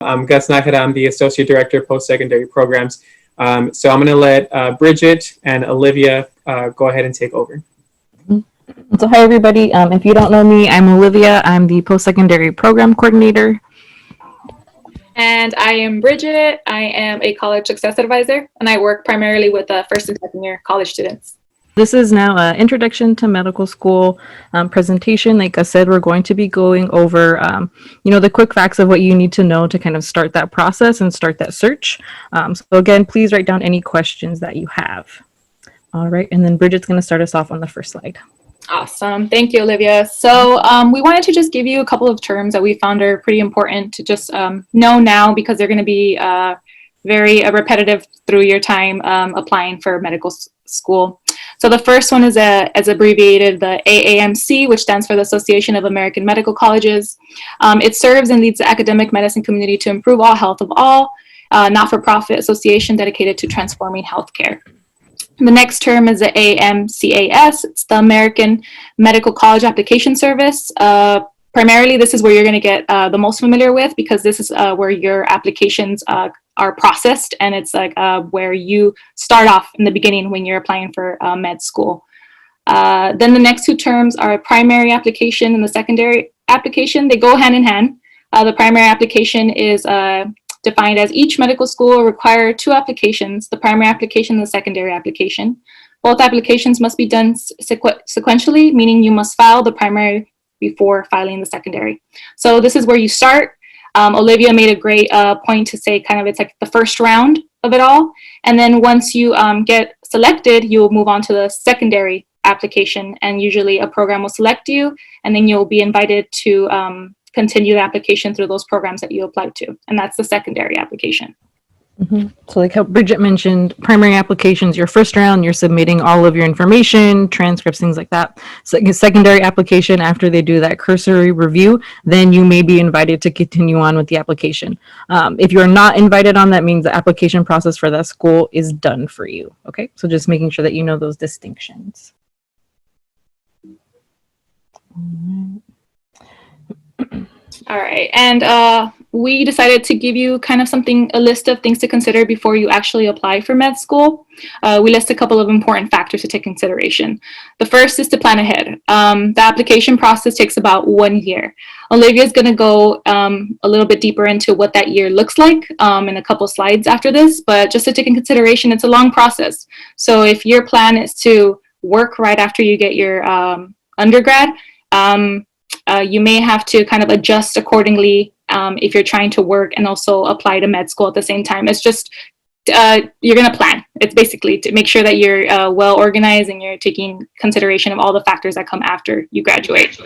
I'm Gus Nakada. I'm the Associate Director of Post-Secondary Programs. So I'm going to let Bridget and Olivia go ahead and take over. So hi, everybody. If you don't know me, I'm Olivia. I'm the Post-Secondary Program Coordinator. And I am Bridget. I am a college success advisor, and I work primarily with first and second year college students. This is now an Introduction to Medical School presentation. Like I said, we're going to be going over, the quick facts of what you need to know to kind of start that process and start that search. So again, please write down any questions that you have. All right, and then Bridget's going to start us off on the first slide. Awesome. Thank you, Olivia. So we wanted to just give you a couple of terms that we found are pretty important to just know now, because they're going to be very repetitive through your time applying for medical school. So the first one is as abbreviated, the AAMC, which stands for the Association of American Medical Colleges. It serves and leads the academic medicine community to improve all health of all, not-for-profit association dedicated to transforming healthcare. The next term is the AMCAS. It's the American Medical College Application Service. Primarily, this is where you're going to get the most familiar with, because this is where your applications are processed, and it's like where you start off in the beginning when you're applying for med school. Then the next two terms are a primary application and the secondary application. They go hand in hand. The primary application is defined as each medical school will require two applications, the primary application and the secondary application. Both applications must be done sequentially, meaning you must file the primary before filing the secondary. So this is where you start. Olivia made a great point to say kind of it's like the first round of it all. And then once you get selected, you'll move on to the secondary application, and usually a program will select you, and then you'll be invited to continue the application through those programs that you applied to. And that's the secondary application. Mm-hmm. So like how Bridget mentioned, primary applications, your first round, you're submitting all of your information, transcripts, things like that. So secondary application, after they do that cursory review, then you may be invited to continue on with the application. If you're not invited on, that means the application process for that school is done for you. Okay, so just making sure that you know those distinctions. All right, and we decided to give you kind of a list of things to consider before you actually apply for med school. We list a couple of important factors to take consideration. The first is to plan ahead. The application process takes about 1 year. Olivia is going to go a little bit deeper into what that year looks like in a couple slides after this, but just to take in consideration, it's a long process. So if your plan is to work right after you get your undergrad, you may have to kind of adjust accordingly if you're trying to work and also apply to med school at the same time. It's just, you're going to plan. It's basically to make sure that you're well organized and you're taking consideration of all the factors that come after you graduate.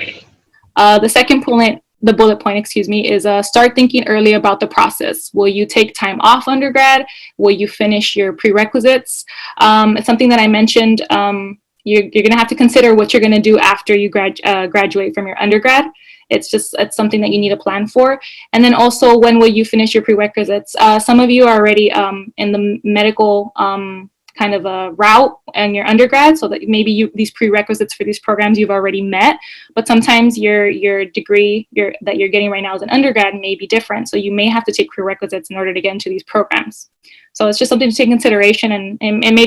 The second bullet point, is start thinking early about the process. Will you take time off undergrad? Will you finish your prerequisites? It's something that I mentioned. You're going to have to consider what you're going to do after you graduate from your undergrad. It's something that you need to plan for. And then also, when will you finish your prerequisites? Some of you are already in the medical kind of a route in your undergrad, so that maybe these prerequisites for these programs you've already met, but sometimes your degree that you're getting right now as an undergrad may be different. So you may have to take prerequisites in order to get into these programs. So it's just something to take consideration, and it may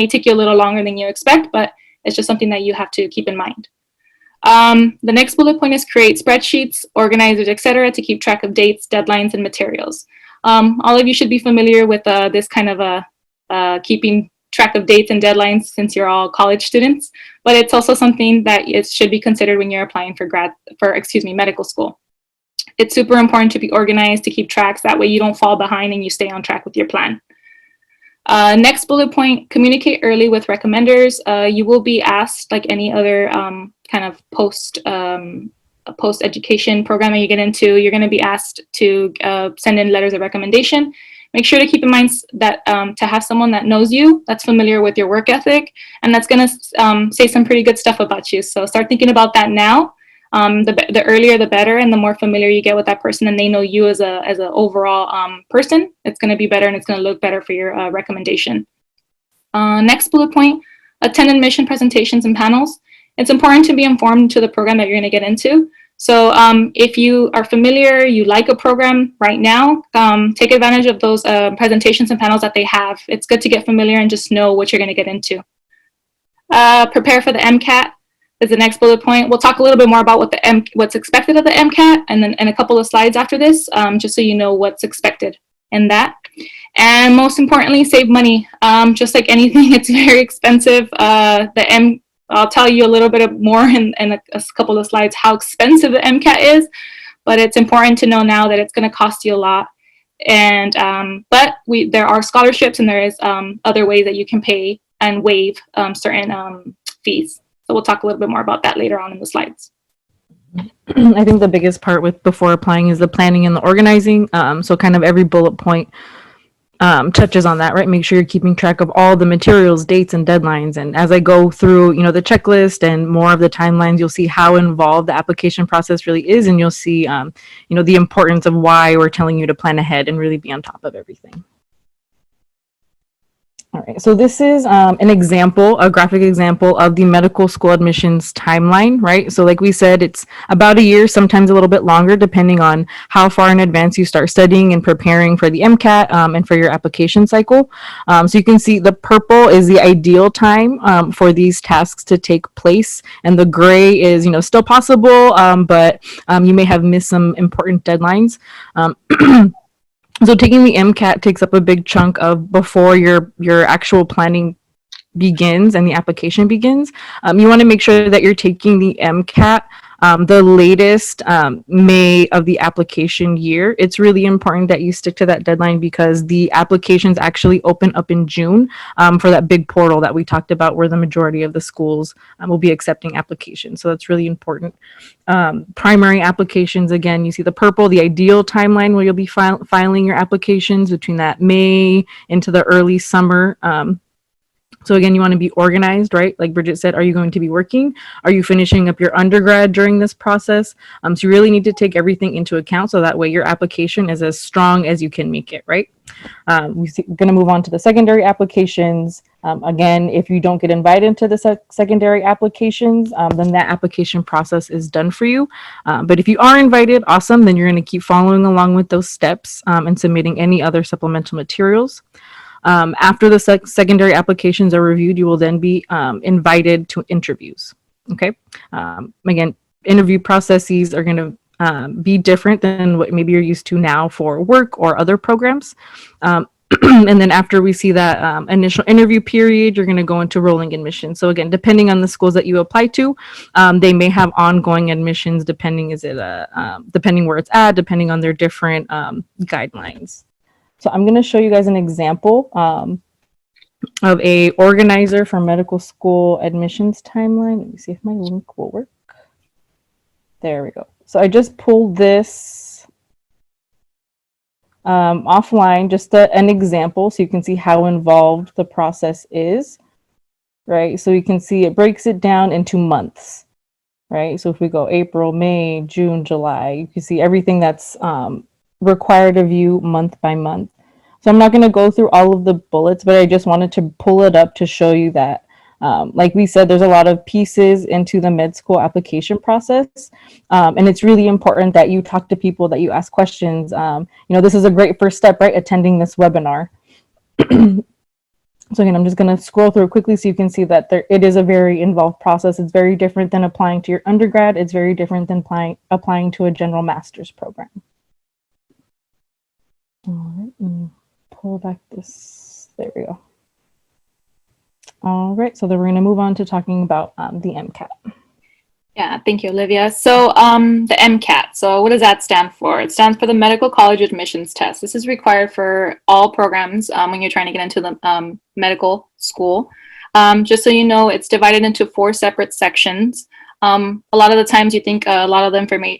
take you a little longer than you expect, but it's just something that you have to keep in mind. The next bullet point is create spreadsheets, organizers, etc., to keep track of dates, deadlines, and materials. All of you should be familiar with this kind of keeping track of dates and deadlines, since you're all college students, but it's also something that it should be considered when you're applying for medical school. It's super important to be organized, to keep tracks. That way you don't fall behind and you stay on track with your plan. Next bullet point, communicate early with recommenders. You will be asked, like any other kind of post-education program that you get into, you're going to be asked to send in letters of recommendation. Make sure to keep in mind that to have someone that knows you, that's familiar with your work ethic, and that's going to say some pretty good stuff about you. So start thinking about that now. The earlier the better, and the more familiar you get with that person and they know you as an overall person, it's going to be better and it's going to look better for your recommendation. Next bullet point, attend admission presentations and panels. It's important to be informed to the program that you're going to get into. So if you are familiar, you like a program right now, take advantage of those presentations and panels that they have. It's good to get familiar and just know what you're going to get into. Prepare for the MCAT is the next bullet point. We'll talk a little bit more about what's expected of the MCAT and then in a couple of slides after this, just so you know what's expected in that. And most importantly, save money. Just like anything, it's very expensive. I'll tell you a little bit more in a couple of slides how expensive the MCAT is, but it's important to know now that it's going to cost you a lot. And but there are scholarships and there is other ways that you can pay and waive certain fees. So we'll talk a little bit more about that later on in the slides. I think the biggest part before applying is the planning and the organizing. So kind of every bullet point touches on that, right? Make sure you're keeping track of all the materials, dates, and deadlines. And as I go through, the checklist and more of the timelines, you'll see how involved the application process really is, and you'll see, the importance of why we're telling you to plan ahead and really be on top of everything. All right, so this is an example, a graphic example of the medical school admissions timeline, right? So like we said, it's about a year, sometimes a little bit longer, depending on how far in advance you start studying and preparing for the MCAT and for your application cycle. So you can see the purple is the ideal time for these tasks to take place, and the gray is, still possible, but you may have missed some important deadlines. So taking the MCAT takes up a big chunk of before your actual planning begins and the application begins. You want to make sure that you're taking the MCAT the latest May of the application year. It's really important that you stick to that deadline because the applications actually open up in June for that big portal that we talked about where the majority of the schools will be accepting applications. So that's really important. Primary applications, again, you see the purple, the ideal timeline where you'll be filing your applications between that May into the early summer. So again, you want to be organized, right? Like Bridget said, are you going to be working? Are you finishing up your undergrad during this process? So you really need to take everything into account so that way your application is as strong as you can make it, right? We're going to move on to the secondary applications. Again, if you don't get invited to the secondary applications, then that application process is done for you. But if you are invited, awesome, then you're going to keep following along with those steps and submitting any other supplemental materials. After the secondary applications are reviewed, you will then be invited to interviews. Okay. Again, interview processes are going to be different than what maybe you're used to now for work or other programs. And then after we see that initial interview period, you're going to go into rolling admissions. So again, depending on the schools that you apply to, they may have ongoing admissions depending where it's at, depending on their different guidelines. So I'm going to show you guys an example of a organizer for medical school admissions timeline. Let me see if my link will work. There we go. So I just pulled this offline, just an example, so you can see how involved the process is, right? So you can see it breaks it down into months, right? So if we go April, May, June, July, you can see everything that's required of you month by month. So I'm not going to go through all of the bullets, but I just wanted to pull it up to show you that, like we said, there's a lot of pieces into the med school application process. And it's really important that you talk to people, that you ask questions. This is a great first step, right? Attending this webinar. So again, I'm just going to scroll through quickly so you can see that it is a very involved process. It's very different than applying to your undergrad. It's very different than applying to a general master's program. All right, let me pull back this. There we go. All right, so then we're going to move on to talking about the MCAT. Yeah, thank you, Olivia. So the MCAT, so what does that stand for? It stands for the Medical College Admissions Test. This is required for all programs when you're trying to get into the medical school. Just so you know, it's divided into 4 separate sections. A lot of the times you think a lot of the information,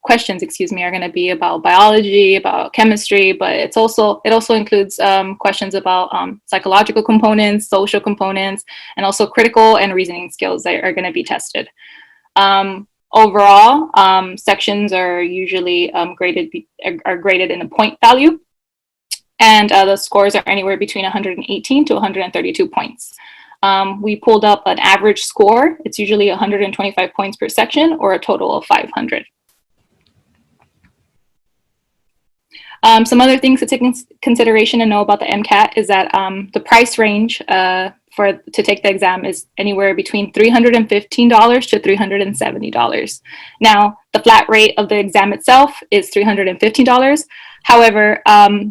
questions, are going to be about biology, about chemistry, but it also includes questions about psychological components, social components, and also critical and reasoning skills that are going to be tested. Overall, sections are usually graded in a point value, and the scores are anywhere between 118 to 132 points. we pulled up an average score. It's usually 125 points per section or a total of 500. Some other things to take into consideration and know about the MCAT is that the price range to take the exam is anywhere between $315 to $370. Now, the flat rate of the exam itself is $315. However,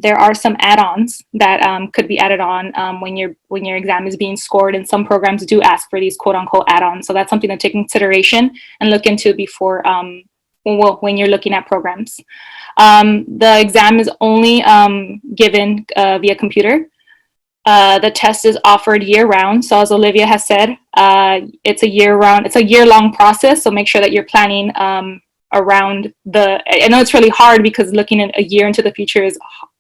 there are some add-ons that could be added on when your exam is being scored, and some programs do ask for these quote-unquote add-ons. So that's something to take into consideration and look into before when you're looking at programs. The exam is only given via computer. The test is offered year-round. So as Olivia has said, it's a year-long process. So make sure that you're planning around I know it's really hard because looking at a year into the future is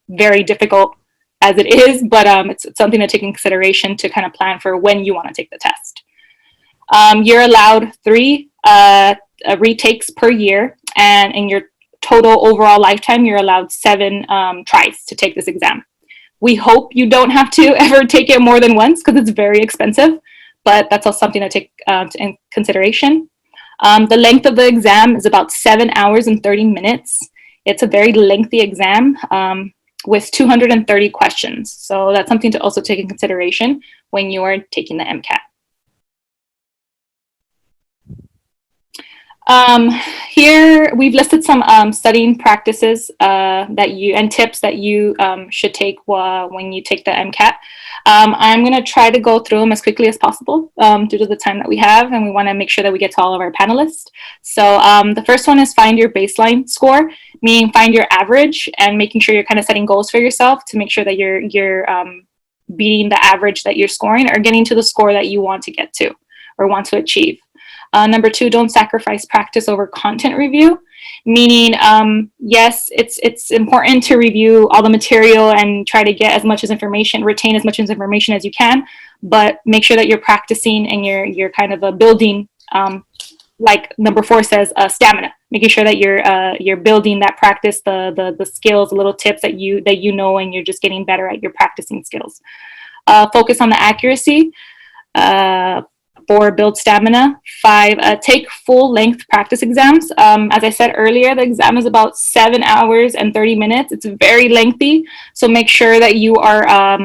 very difficult as it is, but it's something to take in consideration to kind of plan for when you want to take the test. You're allowed 3 retakes per year, and in your total overall lifetime, you're allowed 7 tries to take this exam. We hope you don't have to ever take it more than once because it's very expensive, but that's also something to take in consideration. The length of the exam is about 7 hours and 30 minutes. It's a very lengthy exam with 230 questions. So that's something to also take in consideration when you are taking the MCAT. Here we've listed some studying practices and tips that you should take when you take the MCAT. I'm going to try to go through them as quickly as possible due to the time that we have, and we want to make sure that we get to all of our panelists. So the first one is find your baseline score, meaning find your average and making sure you're kind of setting goals for yourself to make sure that you're beating the average that you're scoring or getting to the score that you want to get to or want to achieve. Number 2, don't sacrifice practice over content review, meaning, yes, it's important to review all the material and try to get as much as information, retain as much information as you can, but make sure that you're practicing and you're kind of building, like number 4 says, stamina, making sure that you're building that practice, the skills, the little tips that you know, and you're just getting better at your practicing skills. Focus on the accuracy. 4, build stamina. 5, take full-length practice exams. As I said earlier, the exam is about 7 hours and 30 minutes. It's very lengthy, so make sure that you are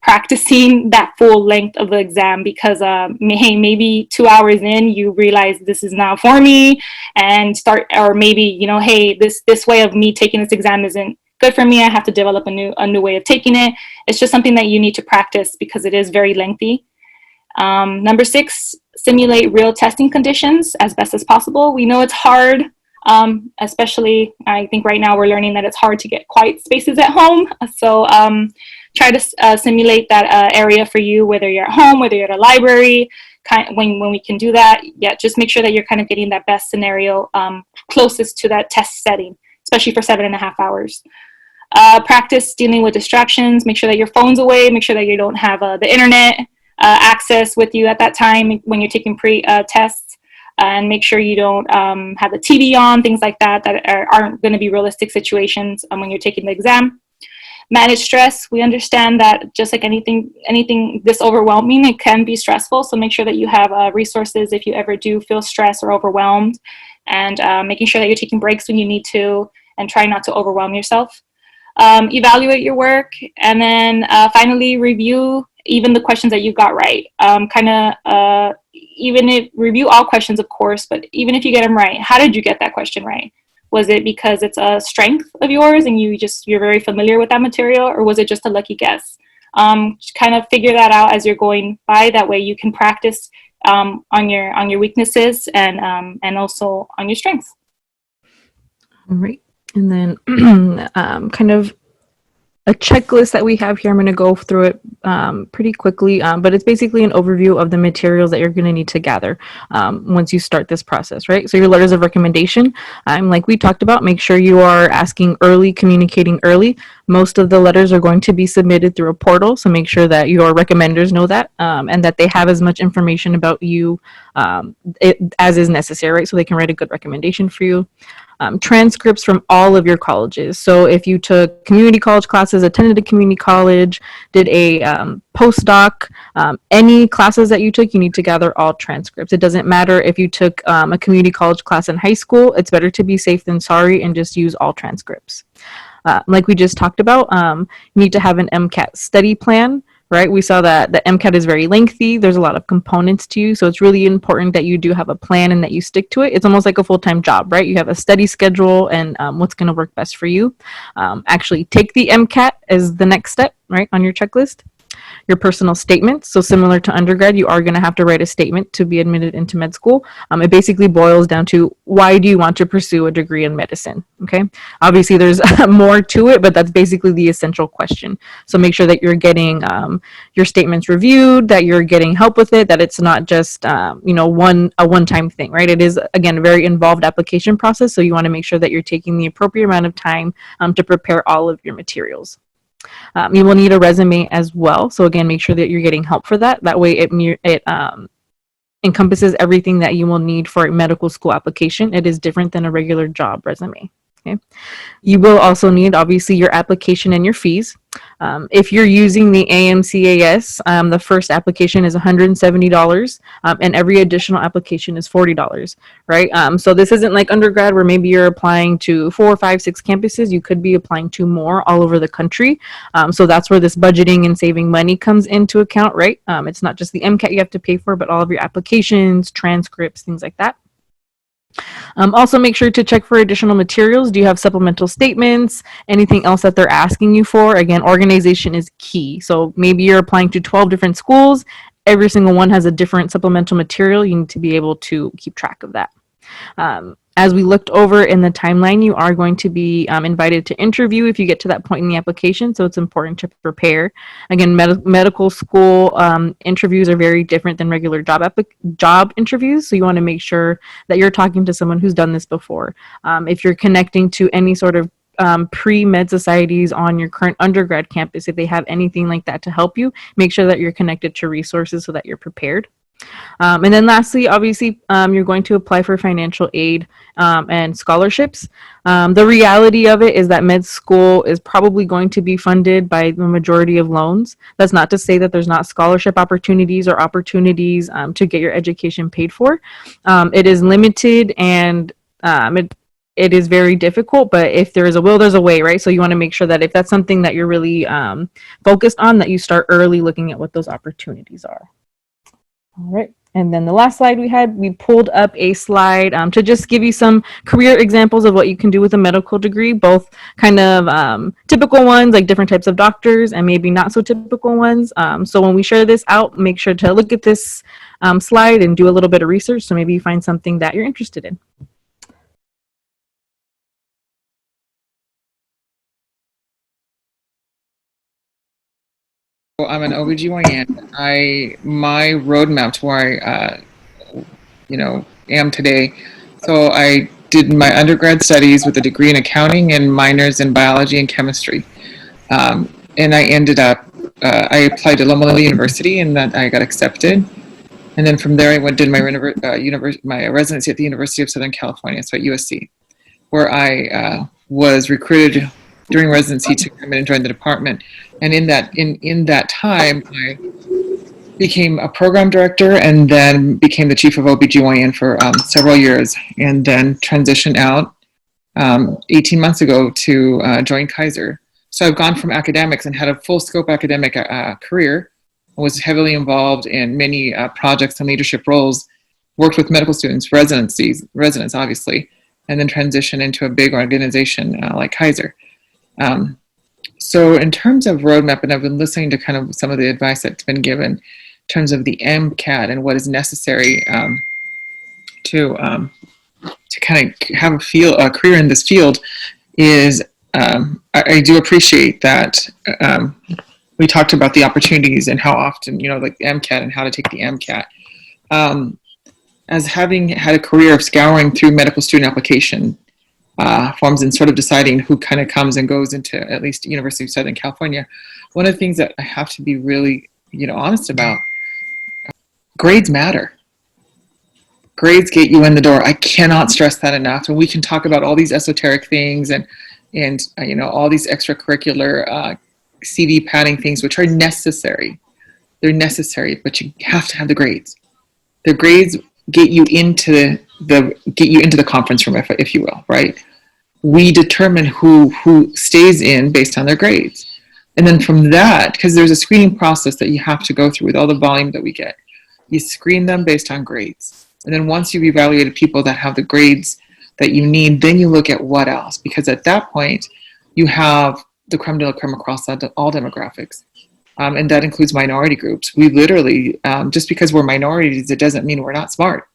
practicing that full length of the exam because maybe 2 hours in, you realize this is not for me, or maybe, hey, this way of me taking this exam isn't good for me. I have to develop a new way of taking it. It's just something that you need to practice because it is very lengthy. Number 6, simulate real testing conditions as best as possible. We know it's hard, especially I think right now we're learning that it's hard to get quiet spaces at home. So try to simulate that area for you, whether you're at home, whether you're at a library, when we can do that. Yeah, just make sure that you're kind of getting that best scenario closest to that test setting, especially for 7.5 hours. Practice dealing with distractions. Make sure that your phone's away. Make sure that you don't have the internet access with you at that time when you're taking pre-tests, and make sure you don't have the TV on, things like that aren't going to be realistic situations when you're taking the exam. Manage stress. We understand that just like anything this overwhelming, it can be stressful, so make sure that you have resources if you ever do feel stressed or overwhelmed, and making sure that you're taking breaks when you need to, and try not to overwhelm yourself. Evaluate your work, and then finally review even the questions that you got right. Review all questions, of course, but even if you get them right, how did you get that question right? Was it because it's a strength of yours and you're very familiar with that material, or was it just a lucky guess? Kind of figure that out as you're going by. That way you can practice on your weaknesses and also on your strengths. All right. And then kind of a checklist that we have here. I'm going to go through it pretty quickly, but it's basically an overview of the materials that you're going to need to gather once you start this process, right? So your letters of recommendation, like we talked about, make sure you are asking early, communicating early. Most of the letters are going to be submitted through a portal, so make sure that your recommenders know that and that they have as much information about you as is necessary, right? So they can write a good recommendation for you. transcripts from all of your colleges. So if you took community college classes, attended a community college, did a postdoc, any classes that you took, you need to gather all transcripts. It doesn't matter if you took a community college class in high school. It's better to be safe than sorry and just use all transcripts. Like we just talked about, you need to have an MCAT study plan, right? We saw that the MCAT is very lengthy. There's a lot of components to you. So it's really important that you do have a plan and that you stick to it. It's almost like a full-time job, right? You have a study schedule and what's going to work best for you. Actually take the MCAT as the next step, right, on your checklist. Your personal statements. So similar to undergrad, you are going to have to write a statement to be admitted into med school. It basically boils down to, why do you want to pursue a degree in medicine? Okay. Obviously there's more to it, but that's basically the essential question. So make sure that you're getting your statements reviewed, that you're getting help with it, that it's not just, a one-time thing, right? It is, again, a very involved application process. So you want to make sure that you're taking the appropriate amount of time to prepare all of your materials. You will need a resume as well. So again, make sure that you're getting help for that. That way it encompasses everything that you will need for a medical school application. It is different than a regular job resume. Okay. You will also need, obviously, your application and your fees. If you're using the Amcas, the first application is $170, and every additional application is $40, right? So this isn't like undergrad where maybe you're applying to 4, 5, 6 campuses. You could be applying to more all over the country. So that's where this budgeting and saving money comes into account, right? It's not just the MCAT you have to pay for, but all of your applications, transcripts, things like that. Also, make sure to check for additional materials. Do you have supplemental statements? Anything else that they're asking you for? Again, organization is key. So maybe you're applying to 12 different schools. Every single one has a different supplemental material. You need to be able to keep track of that. As we looked over in the timeline, you are going to be invited to interview if you get to that point in the application, so it's important to prepare. Again, medical school interviews are very different than regular job interviews, so you want to make sure that you're talking to someone who's done this before. If you're connecting to any sort of pre-med societies on your current undergrad campus, if they have anything like that to help you, make sure that you're connected to resources so that you're prepared. And then lastly, obviously, you're going to apply for financial aid and scholarships. The reality of it is that med school is probably going to be funded by the majority of loans. That's not to say that there's not scholarship opportunities or opportunities to get your education paid for. It is limited and it is very difficult, but if there is a will, there's a way, right? So you want to make sure that if that's something that you're really focused on, that you start early looking at what those opportunities are. All right, and then the last slide we pulled up a slide to just give you some career examples of what you can do with a medical degree, both kind of typical ones like different types of doctors and maybe not so typical ones. So when we share this out, make sure to look at this slide and do a little bit of research, so maybe you find something that you're interested in. I'm an OBGYN. My roadmap to where I, am today. So I did my undergrad studies with a degree in accounting and minors in biology and chemistry. And I ended up, I applied to Loma Linda University and that I got accepted. And then from there I did my residency at the University of Southern California, so at USC, where I was recruited during residency to come in and join the department. And in that time, I became a program director and then became the chief of OBGYN for several years, and then transitioned out 18 months ago to join Kaiser. So I've gone from academics and had a full scope academic career. I was heavily involved in many projects and leadership roles, worked with medical students, residents obviously, and then transitioned into a big organization like Kaiser. So in terms of roadmap, and I've been listening to kind of some of the advice that's been given in terms of the MCAT and what is necessary to kind of have a career in this field, is I do appreciate that we talked about the opportunities and how often, like the MCAT and how to take the MCAT. As having had a career of scouring through medical student application forms and sort of deciding who kind of comes and goes into at least University of Southern California, one of the things that I have to be really, honest about, grades matter. Grades get you in the door. I cannot stress that enough. And we can talk about all these esoteric things and you know, all these extracurricular CV padding things, which are necessary. They're necessary, but you have to have the grades. The grades get you into the conference room, if you will, right? We determine who stays in based on their grades. And then from that, because there's a screening process that you have to go through with all the volume that we get, you screen them based on grades. And then once you've evaluated people that have the grades that you need, then you look at what else. Because at that point, you have the creme de la creme across all demographics. And that includes minority groups. We literally, just because we're minorities, it doesn't mean we're not smart,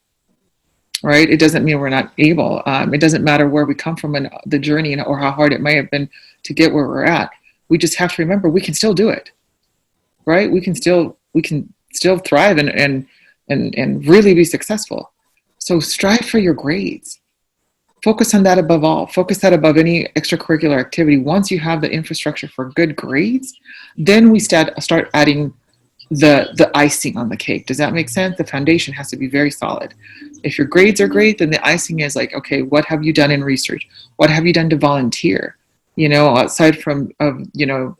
right? It doesn't mean we're not able. It doesn't matter where we come from in the journey or how hard it may have been to get where we're at. We just have to remember we can still do it, right? We can still thrive and really be successful. So strive for your grades. Focus on that above all. Focus that above any extracurricular activity. Once you have the infrastructure for good grades, then we start adding the icing on the cake. Does that make sense? The foundation has to be very solid. If your grades are great, then the icing is like, okay, what have you done in research? What have you done to volunteer? You know, outside of you know,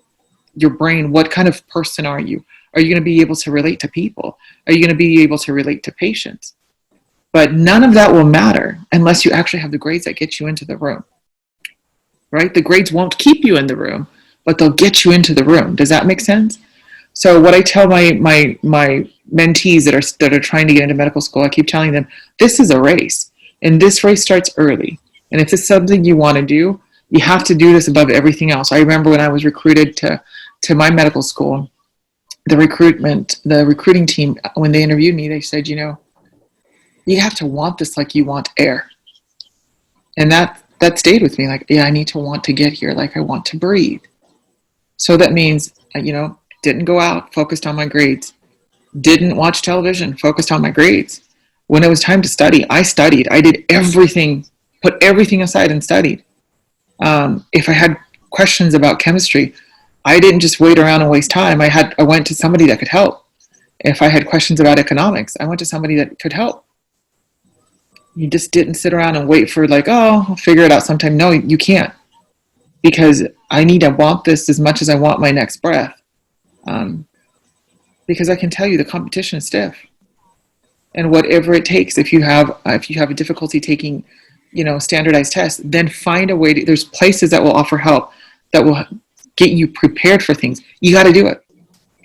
your brain, what kind of person are you? Are you going to be able to relate to people? Are you going to be able to relate to patients? But none of that will matter unless you actually have the grades that get you into the room, right? The grades won't keep you in the room, but they'll get you into the room. Does that make sense? So what I tell my mentees that are trying to get into medical school, I keep telling them, this is a race, and this race starts early. And if it's something you want to do, you have to do this above everything else. I remember when I was recruited to my medical school, the recruiting team, when they interviewed me, they said, you know, you have to want this like you want air. And that stayed with me. Like, yeah, I need to want to get here like I want to breathe. So that means, you know, didn't go out, focused on my grades. Didn't watch television, focused on my grades. When it was time to study, I studied. I did everything, put everything aside and studied. If I had questions about chemistry, I didn't just wait around and waste time. I went to somebody that could help. If I had questions about economics, I went to somebody that could help. You just didn't sit around and wait for like, oh, I'll figure it out sometime. No, you can't. Because I want this as much as I want my next breath. Because I can tell you the competition is stiff. And whatever it takes, if you have a difficulty taking, you know, standardized tests, then find a way there's places that will offer help that will get you prepared for things. You got to do it.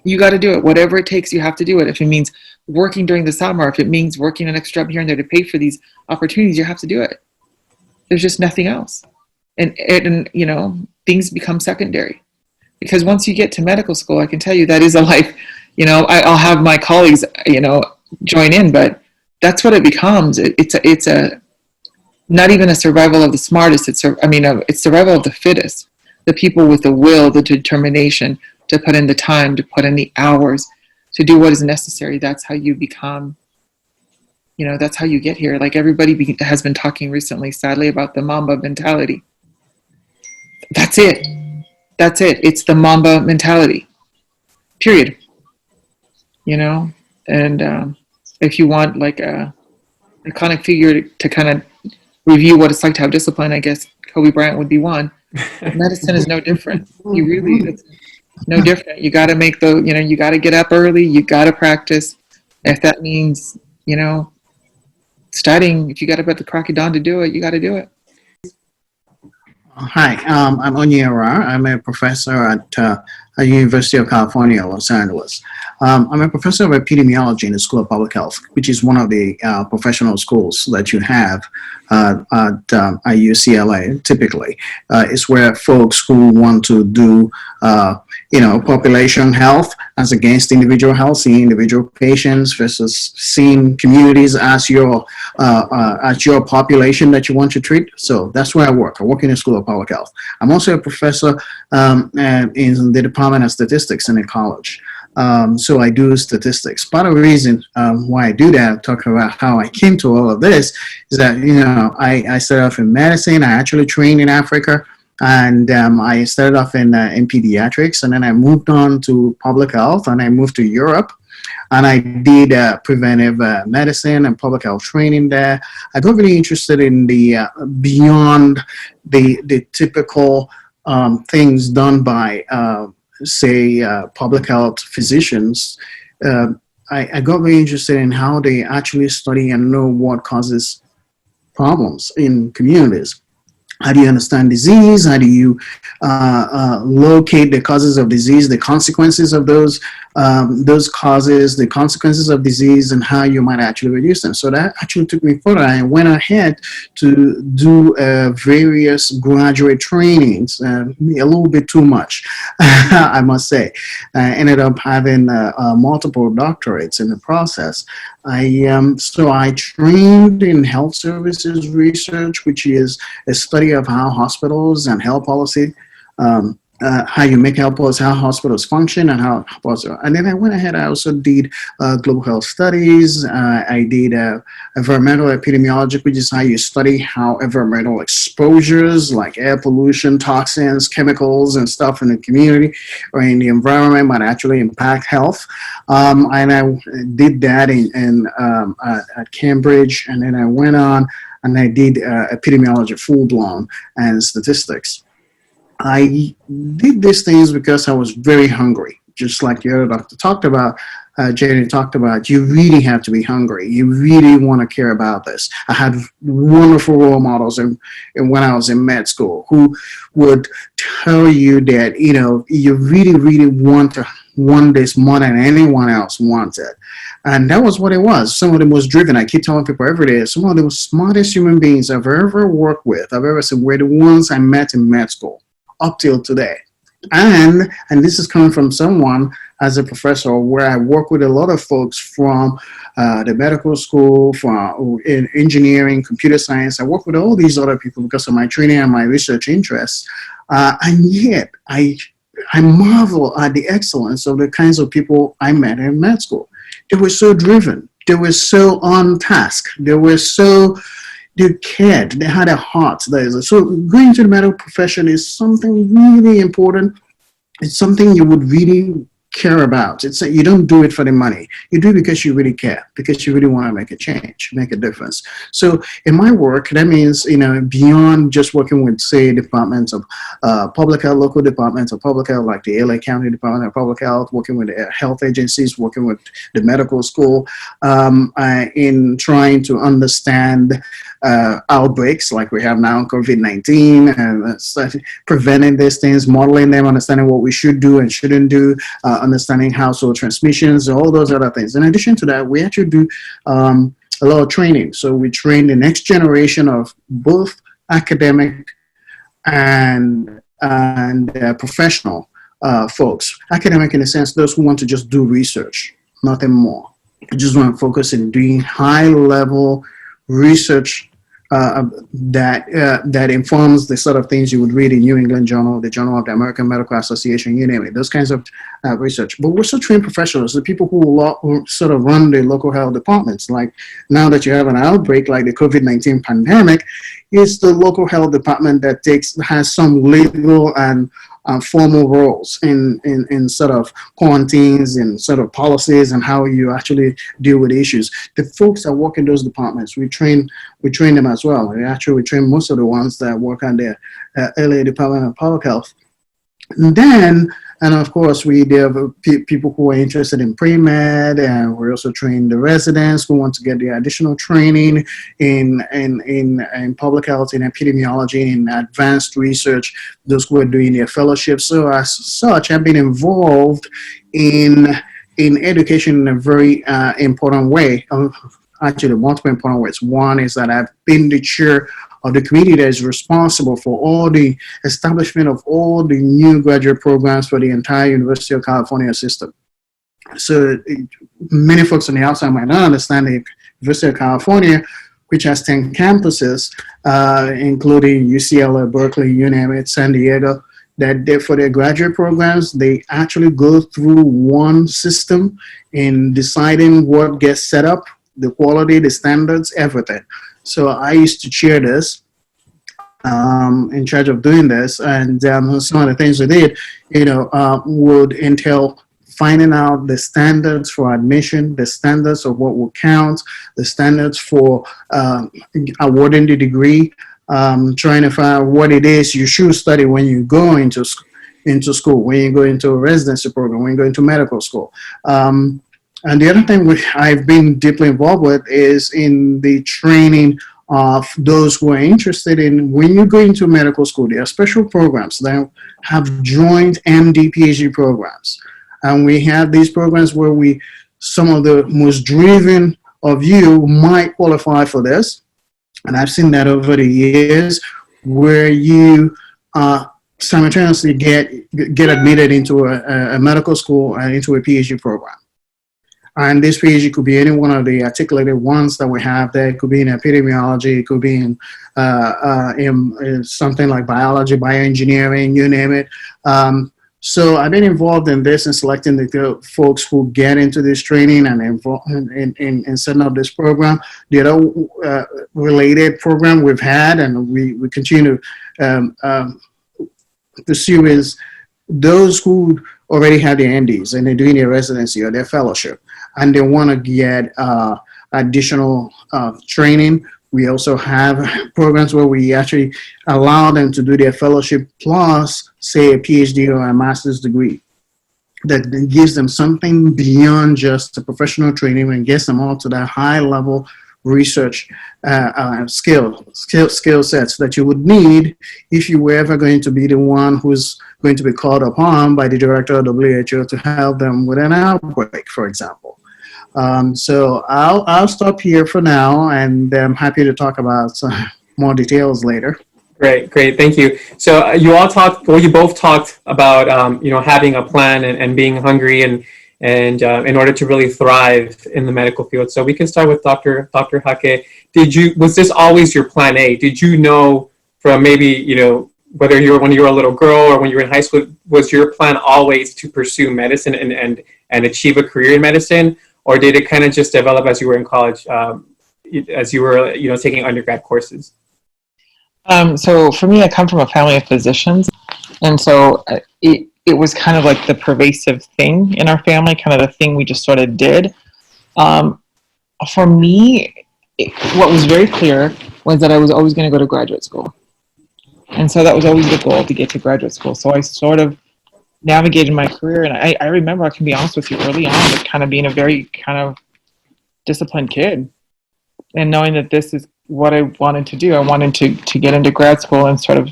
You got to do it. Whatever it takes, you have to do it. If it means working during the summer, if it means working an extra job here and there to pay for these opportunities, you have to do it. There's just nothing else. And you know, things become secondary. Because once you get to medical school, I can tell you that is a life, you know, I'll have my colleagues, you know, join in, but that's what it becomes. It's a not even a survival of the smartest. It's survival of the fittest. The people with the will, the determination to put in the time, to put in the hours, to do what is necessary. That's how you become, you know, that's how you get here. Like everybody has been talking recently, sadly, about the Mamba mentality. That's it. That's it. It's the Mamba mentality. Period. You know, and if you want like a iconic figure to kind of review what it's like to have discipline, I guess Kobe Bryant would be one. Medicine is no different. It's no different. You got to you got to get up early. You got to practice. If that means, you know, studying, if you got to bet the crack of dawn to do it, you got to do it. Hi, I'm Onyera. I'm a professor at the University of California, Los Angeles. I'm a professor of epidemiology in the School of Public Health, which is one of the professional schools that you have at UCLA, typically. It's where folks who want to do, you know, population health as against individual health, seeing individual patients versus seeing communities as your population that you want to treat. So that's where I work. I work in the School of Public Health. I'm also a professor in the Department of Statistics in a college. So I do statistics. Part of the reason why I do that, talking about how I came to all of this, is that, you know, I started off in medicine. I actually trained in Africa. And I started off in pediatrics, and then I moved on to public health, and I moved to Europe. and I did preventive medicine and public health training there. I got really interested in the beyond the typical things done by, say, public health physicians. I got very interested in how they actually study and know what causes problems in communities. How do you understand disease? How do you locate the causes of disease, the consequences of those causes, the consequences of disease, and how you might actually reduce them? So that actually took me further. I went ahead to do various graduate trainings, a little bit too much, I must say. I ended up having multiple doctorates in the process. So I trained in health services research, which is a study of how hospitals and health policy, how you make health policy, how hospitals function, and how hospitals. And then I went ahead. I also did global health studies. I did environmental epidemiology, which is how you study how environmental exposures like air pollution, toxins, chemicals, and stuff in the community or in the environment might actually impact health. And I did that at Cambridge, and then I went on and I did epidemiology full blown and statistics. I did these things because I was very hungry, just like the other doctor talked about, Jenny talked about. You really have to be hungry. You really want to care about this. I had wonderful role models when I was in med school who would tell you that, you really, really want this more than anyone else wants it. And that was what it was. Some of them was driven. I keep telling people every day, some of the smartest human beings I've ever worked with, I've ever seen, were the ones I met in med school up till today. And this is coming from someone as a professor where I work with a lot of folks from the medical school, from in engineering, computer science. I work with all these other people because of my training and my research interests. And yet I marvel at the excellence of the kinds of people I met in med school. They were so driven. They were so on task. They cared. They had a heart. So going to the medical profession is something really important. It's something you would really care about. You don't do it for the money. You do it because you really care, because you really want to make a change, make a difference. So in my work, that means, beyond just working with, say, departments of public health, local departments of public health, like the LA County Department of Public Health, working with health agencies, working with the medical school, in trying to understand outbreaks like we have now, COVID-19, and preventing these things, modeling them, understanding what we should do and shouldn't do, understanding household transmissions, all those other things. In addition to that, we actually do a lot of training. So we train the next generation of both academic and professional folks. Academic in the sense, those who want to just do research, nothing more. We just want to focus in doing high-level research that informs the sort of things you would read in New England Journal, the Journal of the American Medical Association, you name it, those kinds of research. But we're also trained professionals, the people who sort of run the local health departments. Like now that you have an outbreak like the COVID-19 pandemic, it's the local health department that has some legal and formal roles in sort of quarantines and sort of policies and how you actually deal with issues. The folks that work in those departments, we train them as well. We train most of the ones that work on the LA Department of Public Health. And of course, we have people who are interested in pre-med, and we also train the residents who want to get the additional training in public health, in epidemiology, in advanced research, those who are doing their fellowship. So as such, I've been involved in education in a very important way. Actually, multiple important ways. One is that I've been the chair of the committee that is responsible for all the establishment of all the new graduate programs for the entire University of California system. So many folks on the outside might not understand the University of California, which has 10 campuses, including UCLA, Berkeley, UNAM, San Diego, that for their graduate programs, they actually go through one system in deciding what gets set up, the quality, the standards, everything. So I used to chair this, in charge of doing this, and some of the things we did, would entail finding out the standards for admission, the standards of what will count, the standards for awarding the degree, trying to find out what it is you should study when you go into school, when you go into a residency program, when you go into medical school. And the other thing I've been deeply involved with is in the training of those who are interested in, when you go into medical school, there are special programs that have joined MD PhD programs. And we have these programs where some of the most driven of you might qualify for this. And I've seen that over the years where you simultaneously get admitted into a medical school and into a PhD program. And this PhD could be any one of the articulated ones that we have there. It could be in epidemiology, it could be in something like biology, bioengineering, you name it. So I've been involved in this and selecting the folks who get into this training and involved in setting up this program. The other related program we've had, and we continue to pursue, is those who already have their NDs and they're doing their residency or their fellowship, and they want to get additional training. We also have programs where we actually allow them to do their fellowship plus, say, a PhD or a master's degree. That gives them something beyond just the professional training and gets them all to that high level research skill sets that you would need if you were ever going to be the one who's going to be called upon by the director of WHO to help them with an outbreak, for example. So I'll stop here for now, and I'm happy to talk about some more details later. Great, thank you. So you both talked about having a plan and being hungry and in order to really thrive in the medical field. So we can start with Dr. Hake. Was this always your plan A? Did you know from maybe whether when you were a little girl or when you were in high school, was your plan always to pursue medicine and achieve a career in medicine? Or did it kind of just develop as you were in college, as you were, taking undergrad courses? So for me, I come from a family of physicians, and so it was kind of like the pervasive thing in our family, kind of the thing we just sort of did. For me, what was very clear was that I was always going to go to graduate school, and so that was always the goal, to get to graduate school. So I sort of navigated my career, and I remember, I can be honest with you, early on, with kind of being a very kind of disciplined kid and knowing that this is what I wanted to do. I wanted to get into grad school and sort of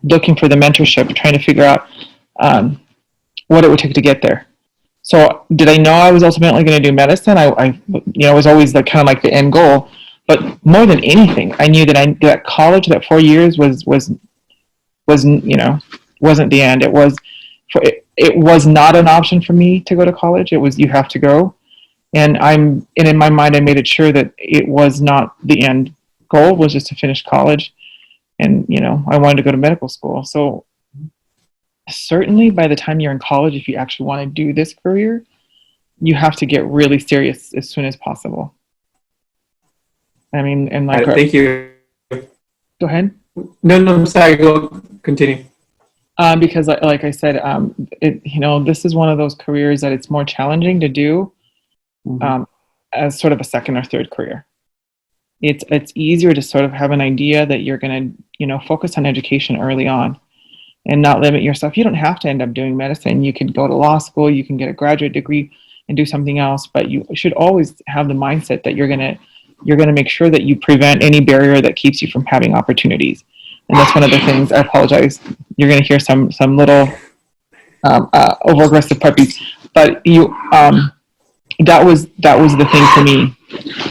looking for the mentorship, trying to figure out what it would take to get there. So did I know I was ultimately going to do medicine? I was always kind of like the end goal, but more than anything, I knew that college, that 4 years wasn't the end. It was not an option for me to go to college. It was, you have to go. And in my mind, I made it sure that it was not the end goal, was just to finish college. And, I wanted to go to medical school. So certainly by the time you're in college, if you actually want to do this career, you have to get really serious as soon as possible. I mean, and like, thank you. Go ahead. No, sorry, go continue. Because like I said, this is one of those careers that it's more challenging to do as sort of a second or third career. It's easier to sort of have an idea that you're going to, focus on education early on and not limit yourself. You don't have to end up doing medicine. You can go to law school, you can get a graduate degree and do something else, but you should always have the mindset that you're going to make sure that you prevent any barrier that keeps you from having opportunities. And that's one of the things. I apologize. You're going to hear some little over-aggressive puppies, but that was the thing for me.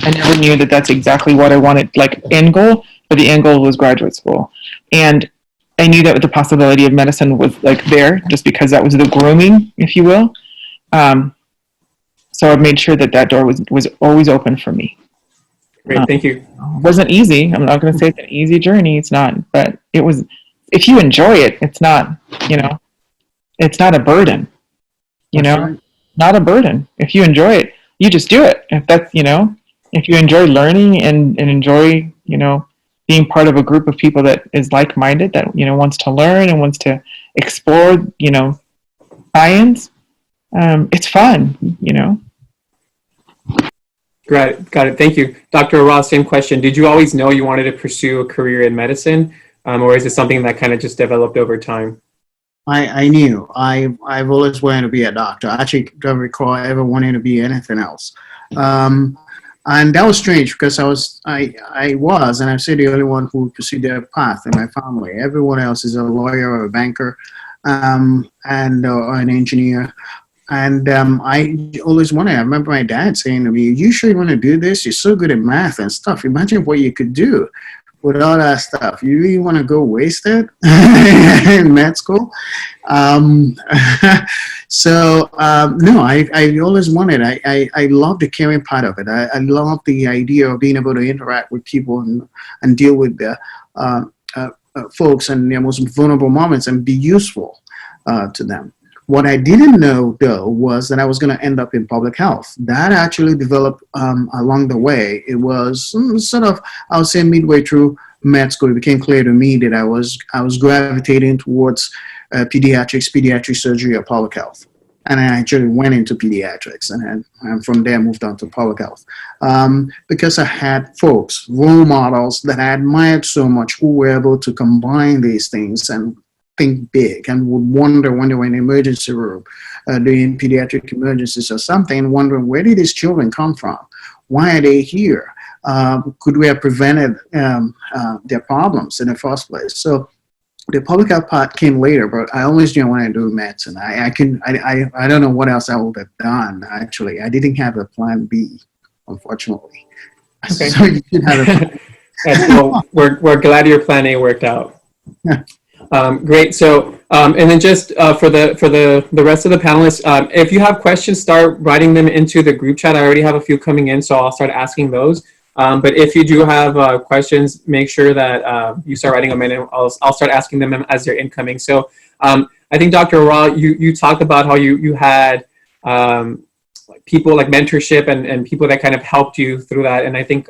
I never knew that that's exactly what I wanted, like end goal, but the end goal was graduate school. And I knew that the possibility of medicine was like there, just because that was the grooming, if you will. So I made sure that door was always open for me. Great, thank you. It wasn't easy. I'm not going to say it's an easy journey. It's not, but it was. If you enjoy it, it's not. It's not a burden. Right. Not a burden. If you enjoy it, you just do it. If that's if you enjoy learning and enjoy being part of a group of people that is like-minded, that wants to learn and wants to explore science, it's fun, you know. Got it. Thank you. Dr. Ross, same question. Did you always know you wanted to pursue a career in medicine, or is it something that kind of just developed over time? I knew. I've always wanted to be a doctor. I actually don't recall ever wanting to be anything else. And that was strange because I was, and I'm still the only one who pursued that path in my family. Everyone else is a lawyer or a banker, or an engineer. And I always wanted, I remember my dad saying to me, "You sure you want to do this? You're so good at math and stuff. Imagine what you could do with all that stuff. You really want to go waste it in med school?" No, I always wanted, I love the caring part of it. I love the idea of being able to interact with people and deal with the folks in their most vulnerable moments and be useful to them. What I didn't know, though, was that I was going to end up in public health. That actually developed along the way. It was sort of, I would say, midway through med school, it became clear to me that I was gravitating towards pediatric surgery or public health. And I actually went into pediatrics, and from there moved on to public health. Because I had folks, role models that I admired so much, who were able to combine these things and think big, and would wonder when they were in the emergency room doing pediatric emergencies or something, wondering, where did these children come from? Why are they here? Could we have prevented their problems in the first place? So the public health part came later, but I always knew I wanted to do medicine. I don't know what else I would have done, actually. I didn't have a plan B, unfortunately. Okay. So you should have a plan. Well, we're glad your plan A worked out. Great. So, and then just for the rest of the panelists, if you have questions, start writing them into the group chat. I already have a few coming in, so I'll start asking those. But if you do have questions, make sure that you start writing them in, and I'll start asking them as they're incoming. So, I think Dr. Ra, you talked about how you had people like mentorship and people that kind of helped you through that, and I think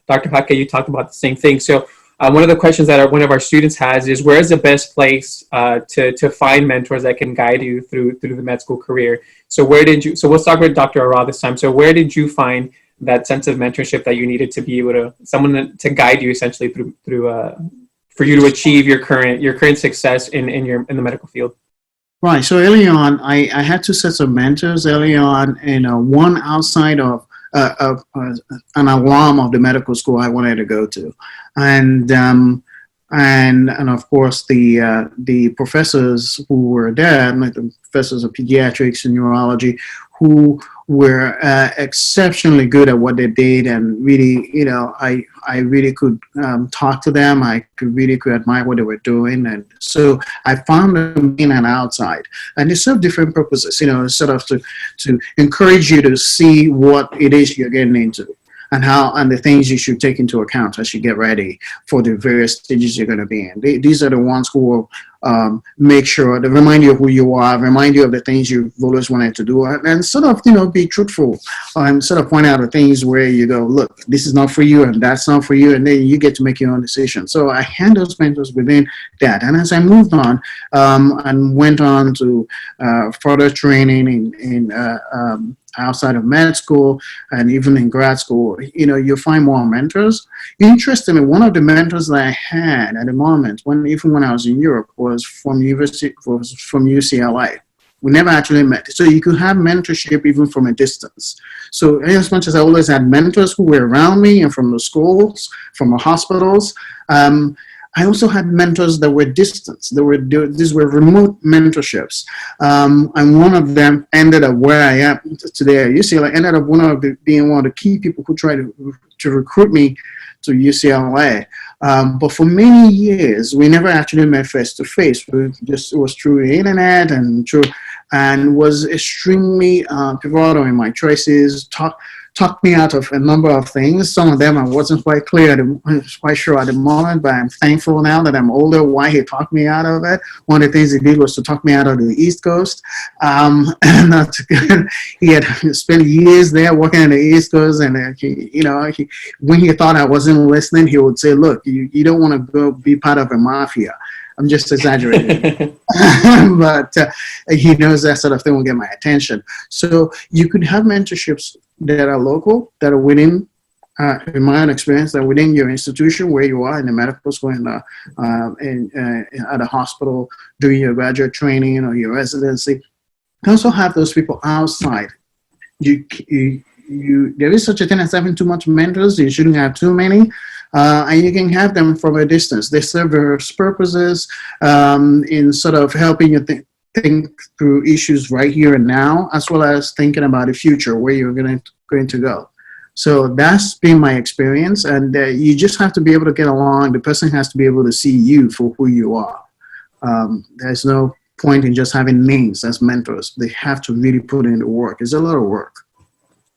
Dr. Hake, you talked about the same thing. So. One of the questions that one of our students has is, where is the best place to find mentors that can guide you through the med school career? So so we'll start with Dr. Ara this time. So where did you find that sense of mentorship that you needed to be able to, someone to guide you essentially for you to achieve your current success in the medical field? Right. So early on, I had two sets of mentors early on, and one outside of an alum of the medical school I wanted to go to, and of course the professors who were there, like the professors of pediatrics and neurology, who were exceptionally good at what they did, and really, I really could talk to them. I could admire what they were doing, and so I found them in and outside, and they serve different purposes. Sort of to encourage you to see what it is you're getting into, and the things you should take into account as you get ready for the various stages you're going to be in. These are the ones who will make sure to remind you of who you are, remind you of the things you've always wanted to do, and sort of, be truthful, and sort of point out the things where you go, look, this is not for you, and that's not for you, and then you get to make your own decision. So I had those mentors within that, and as I moved on and went on to further training in outside of med school and even in grad school, you find more mentors. Interestingly, one of the mentors that I had at the moment, even when I was in Europe, was from UCLA. We never actually met. So you could have mentorship even from a distance. So as much as I always had mentors who were around me and from the schools, from the hospitals, I also had mentors that were distant. These were remote mentorships. And one of them ended up where I am today at UCLA, ended up being one of the key people who tried to recruit me to UCLA. But for many years, we never actually met face to face. It was through the internet and was extremely pivotal in my choices, talked me out of a number of things. Some of them I wasn't quite sure at the moment, but I'm thankful now that I'm older why he talked me out of it. One of the things he did was to talk me out of the East Coast. He had spent years there working on the East Coast, and when he thought I wasn't listening, he would say, look, you don't want to go be part of a mafia. I'm just exaggerating. But he knows that sort of thing will get my attention. So you could have mentorships that are local, that are within, in my own experience, that are within your institution where you are in the medical school, at a hospital, doing your graduate training or your residency. You also have those people outside. There is such a thing as having too much mentors. You shouldn't have too many. And you can have them from a distance. They serve various purposes in sort of helping you think through issues right here and now, as well as thinking about the future, where you're going to go. So that's been my experience. And you just have to be able to get along. The person has to be able to see you for who you are. There's no point in just having names as mentors. They have to really put in the work. It's a lot of work.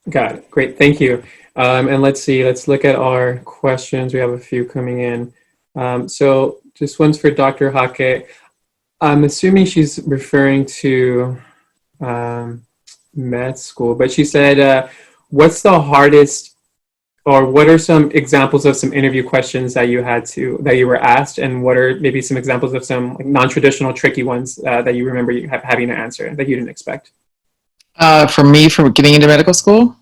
Got it. Great. Thank you. And let's see. Let's look at our questions. We have a few coming in. So this one's for Dr. Hake. I'm assuming she's referring to med school, but she said, what's the hardest, or what are some examples of some interview questions that you were asked, and what are maybe some examples of some like, non-traditional tricky ones that you remember you having to answer that you didn't expect? For me, for getting into medical school,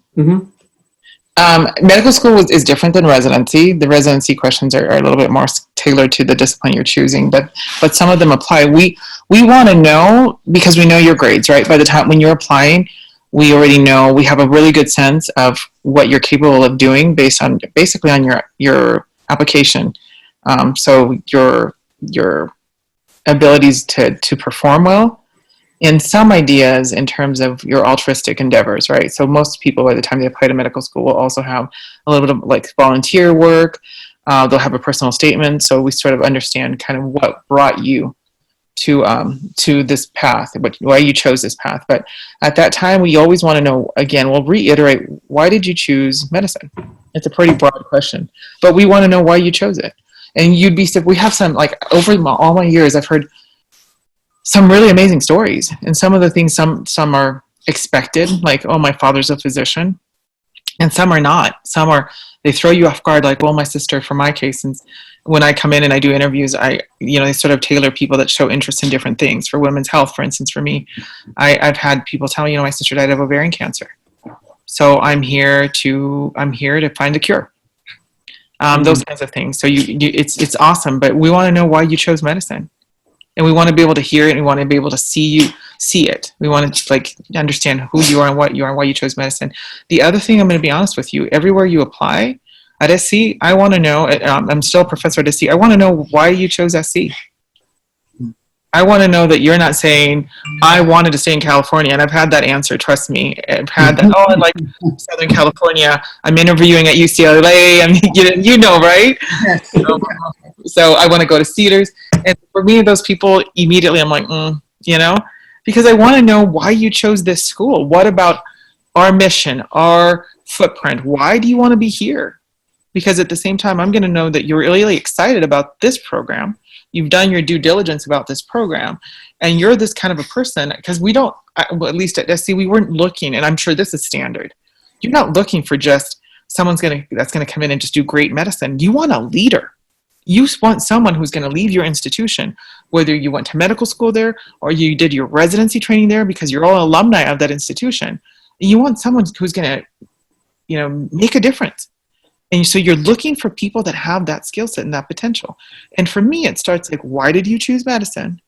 medical school is different than residency. The residency questions are a little bit more tailored to the discipline you're choosing, but some of them apply. We want to know, because we know your grades, right? By the time when you're applying, we already know, we have a really good sense of what you're capable of doing based on basically on your application. So your abilities to perform well, and some ideas in terms of your altruistic endeavors, right? So most people, by the time they apply to medical school, will also have a little bit of like volunteer work. They'll have a personal statement. So we sort of understand kind of what brought you to this path, why you chose this path. But at that time, we always want to know, again, we'll reiterate, why did you choose medicine? It's a pretty broad question, but we want to know why you chose it. And you'd be, we have some, like over all my years, I've heard some really amazing stories, and some of the things, some are expected, like, oh, my father's a physician, and some are not. Some are, they throw you off guard, like, well, my sister, for my case, and when I come in and I do interviews, they sort of tailor people that show interest in different things. For women's health, for instance, for me, I've had people tell me, my sister died of ovarian cancer, so I'm here to find a cure. Those kinds of things. So it's awesome, but we want to know why you chose medicine. And we want to be able to hear it, and we want to be able to see it. We want to understand who you are and what you are and why you chose medicine. The other thing, I'm going to be honest with you, everywhere you apply at SC, I want to know, I'm still a professor at SC, I want to know why you chose SC. I want to know that you're not saying, I wanted to stay in California, and I've had that answer, trust me. I've had that, I like Southern California, I'm interviewing at UCLA, I mean, you know, right? So I want to go to Cedars. And for me, those people, immediately I'm like, because I want to know why you chose this school. What about our mission, our footprint? Why do you want to be here? Because at the same time, I'm going to know that you're really excited about this program. You've done your due diligence about this program, and you're this kind of a person, because we don't, well, at least at SC, we weren't looking, and I'm sure this is standard. You're not looking for just someone that's going to come in and just do great medicine. You want a leader. You want someone who's going to leave your institution, whether you went to medical school there or you did your residency training there because you're all alumni of that institution. You want someone who's going to, make a difference. And so you're looking for people that have that skill set and that potential. And for me, it starts like, why did you choose medicine?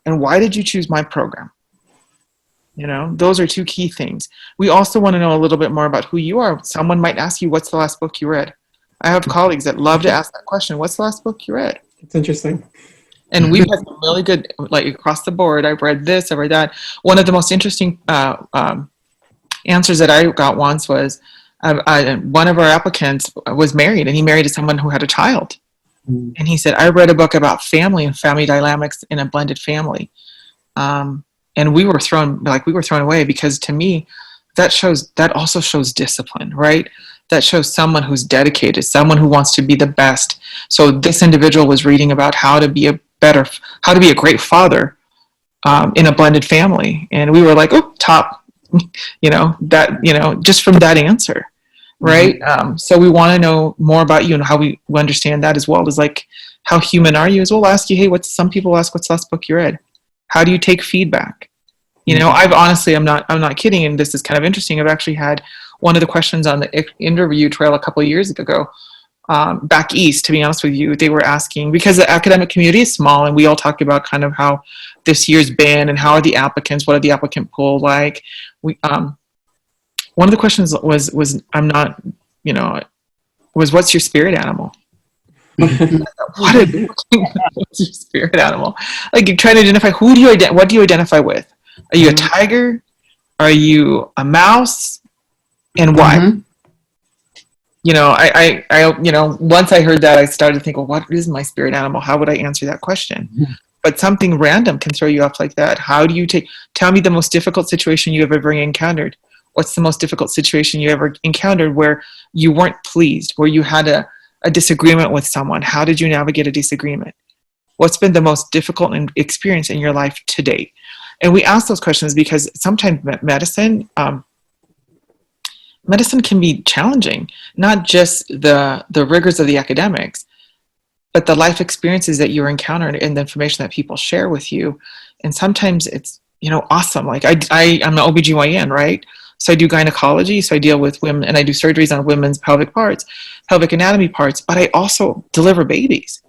And why did you choose my program? Those are two key things. We also want to know a little bit more about who you are. Someone might ask you, what's the last book you read? I have colleagues that love to ask that question. What's the last book you read? It's interesting. And we've had some really good, like across the board, I've read this, I've read that. One of the most interesting answers that I got once was, one of our applicants was married, and he married someone who had a child. And he said, I read a book about family and family dynamics in a blended family. And we were thrown away, because to me, that also shows discipline, right? That shows someone who's dedicated, someone who wants to be the best. So this individual was reading about how to be a great father in a blended family. And we were like, oh, top, just from that answer. right? So we want to know more about you and how we understand that as well as like, how human are you? As well ask you, hey, some people ask, what's the last book you read? How do you take feedback? You know, I've honestly, I'm not kidding, and this is kind of interesting. I've actually had one of the questions on the interview trail a couple of years ago, back east, to be honest with you. They were asking, because the academic community is small, and we all talk about kind of how this year's been and how are the applicants, what are the applicant pool like. We, one of the questions was I'm not, you know, was what's your spirit animal? What's your spirit animal? Like, you're trying to identify what do you identify with? Are you a tiger? Are you a mouse? And why? You know, I you know, once I heard that, I started to think, well, what is my spirit animal? How would I answer that question? But something random can throw you off like that. How do you tell me the most difficult situation you have ever encountered? What's the most difficult situation you ever encountered where you weren't pleased, where you had a disagreement with someone? How did you navigate a disagreement? What's been the most difficult experience in your life to date? And we ask those questions because sometimes medicine can be challenging, not just the rigors of the academics, but the life experiences that you're encountering and the information that people share with you. And sometimes it's, you know, awesome. Like I'm an OBGYN, right? So I do gynecology, so I deal with women, and I do surgeries on women's pelvic anatomy parts, but I also deliver babies.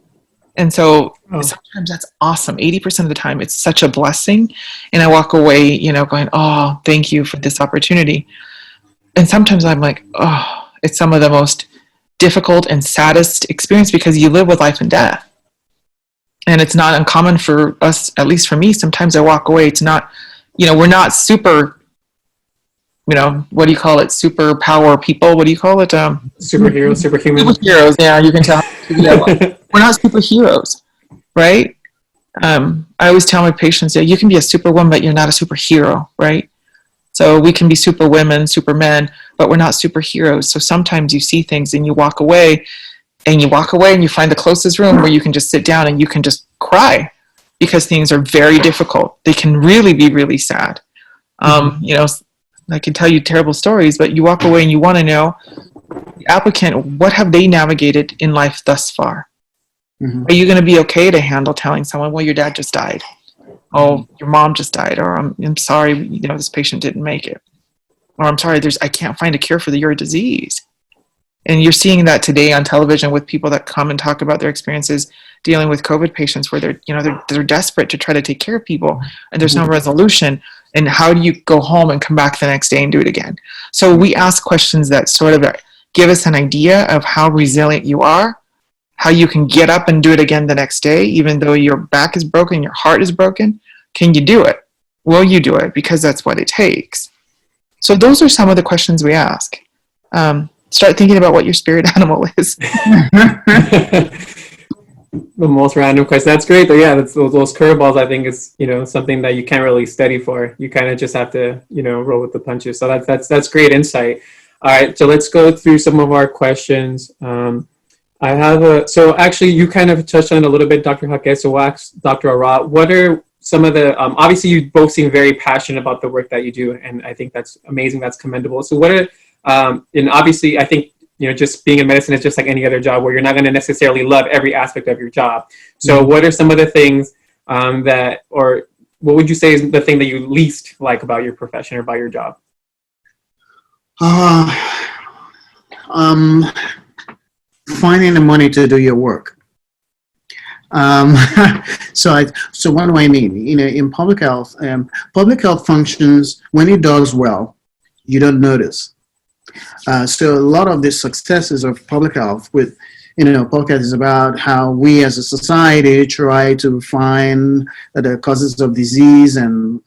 And so sometimes that's awesome. 80% of the time, it's such a blessing. And I walk away, you know, going, oh, thank you for this opportunity. And sometimes I'm like, oh, it's some of the most difficult and saddest experience because you live with life and death. And it's not uncommon for us, at least for me, sometimes I walk away. It's not, you know, we're not super, you know, what do you call it? Superpower people. What do you call it? Superheroes, superhuman. Superheroes. Yeah, you can tell. Yeah, we're not superheroes, right? I always tell my patients, yeah, you can be a superwoman, but you're not a superhero, right? So we can be superwomen, supermen, but we're not superheroes. So sometimes you see things and you walk away and you find the closest room where you can just sit down and you can just cry because things are very difficult. They can really be really sad. You know, I can tell you terrible stories, but you walk away and you want to know, the applicant, what have they navigated in life thus far? Are you going to be okay to handle telling someone, well, your dad just died? Oh, your mom just died, or I'm sorry, you know, this patient didn't make it. Or I'm sorry, I can't find a cure for your disease. And you're seeing that today on television with people that come and talk about their experiences dealing with COVID patients where they're desperate to try to take care of people and there's no resolution. And how do you go home and come back the next day and do it again? So we ask questions that sort of give us an idea of how resilient you are, how you can get up and do it again the next day, even though your back is broken, your heart is broken. Can you do it? Will you do it? Because that's what it takes. So those are some of the questions we ask. Start thinking about what your spirit animal is. The most random question. That's great. But yeah, those curveballs, I think, is, you know, something that you can't really study for. You kind of just have to, you know, roll with the punches. So that's great insight. All right, so let's go through some of our questions. I have so actually you kind of touched on it a little bit, Dr. Jaque. So we'll ask Dr. Arat, what are some of the, obviously you both seem very passionate about the work that you do, and I think that's amazing, that's commendable. So what are, and obviously I think, you know, just being in medicine is just like any other job where you're not going to necessarily love every aspect of your job. So what are some of the things or what would you say is the thing that you least like about your profession or about your job? Finding the money to do your work. So what do I mean? You know, in public health functions, when it does well, you don't notice. So a lot of the successes of public health with, you know, public health is about how we as a society try to find the causes of disease and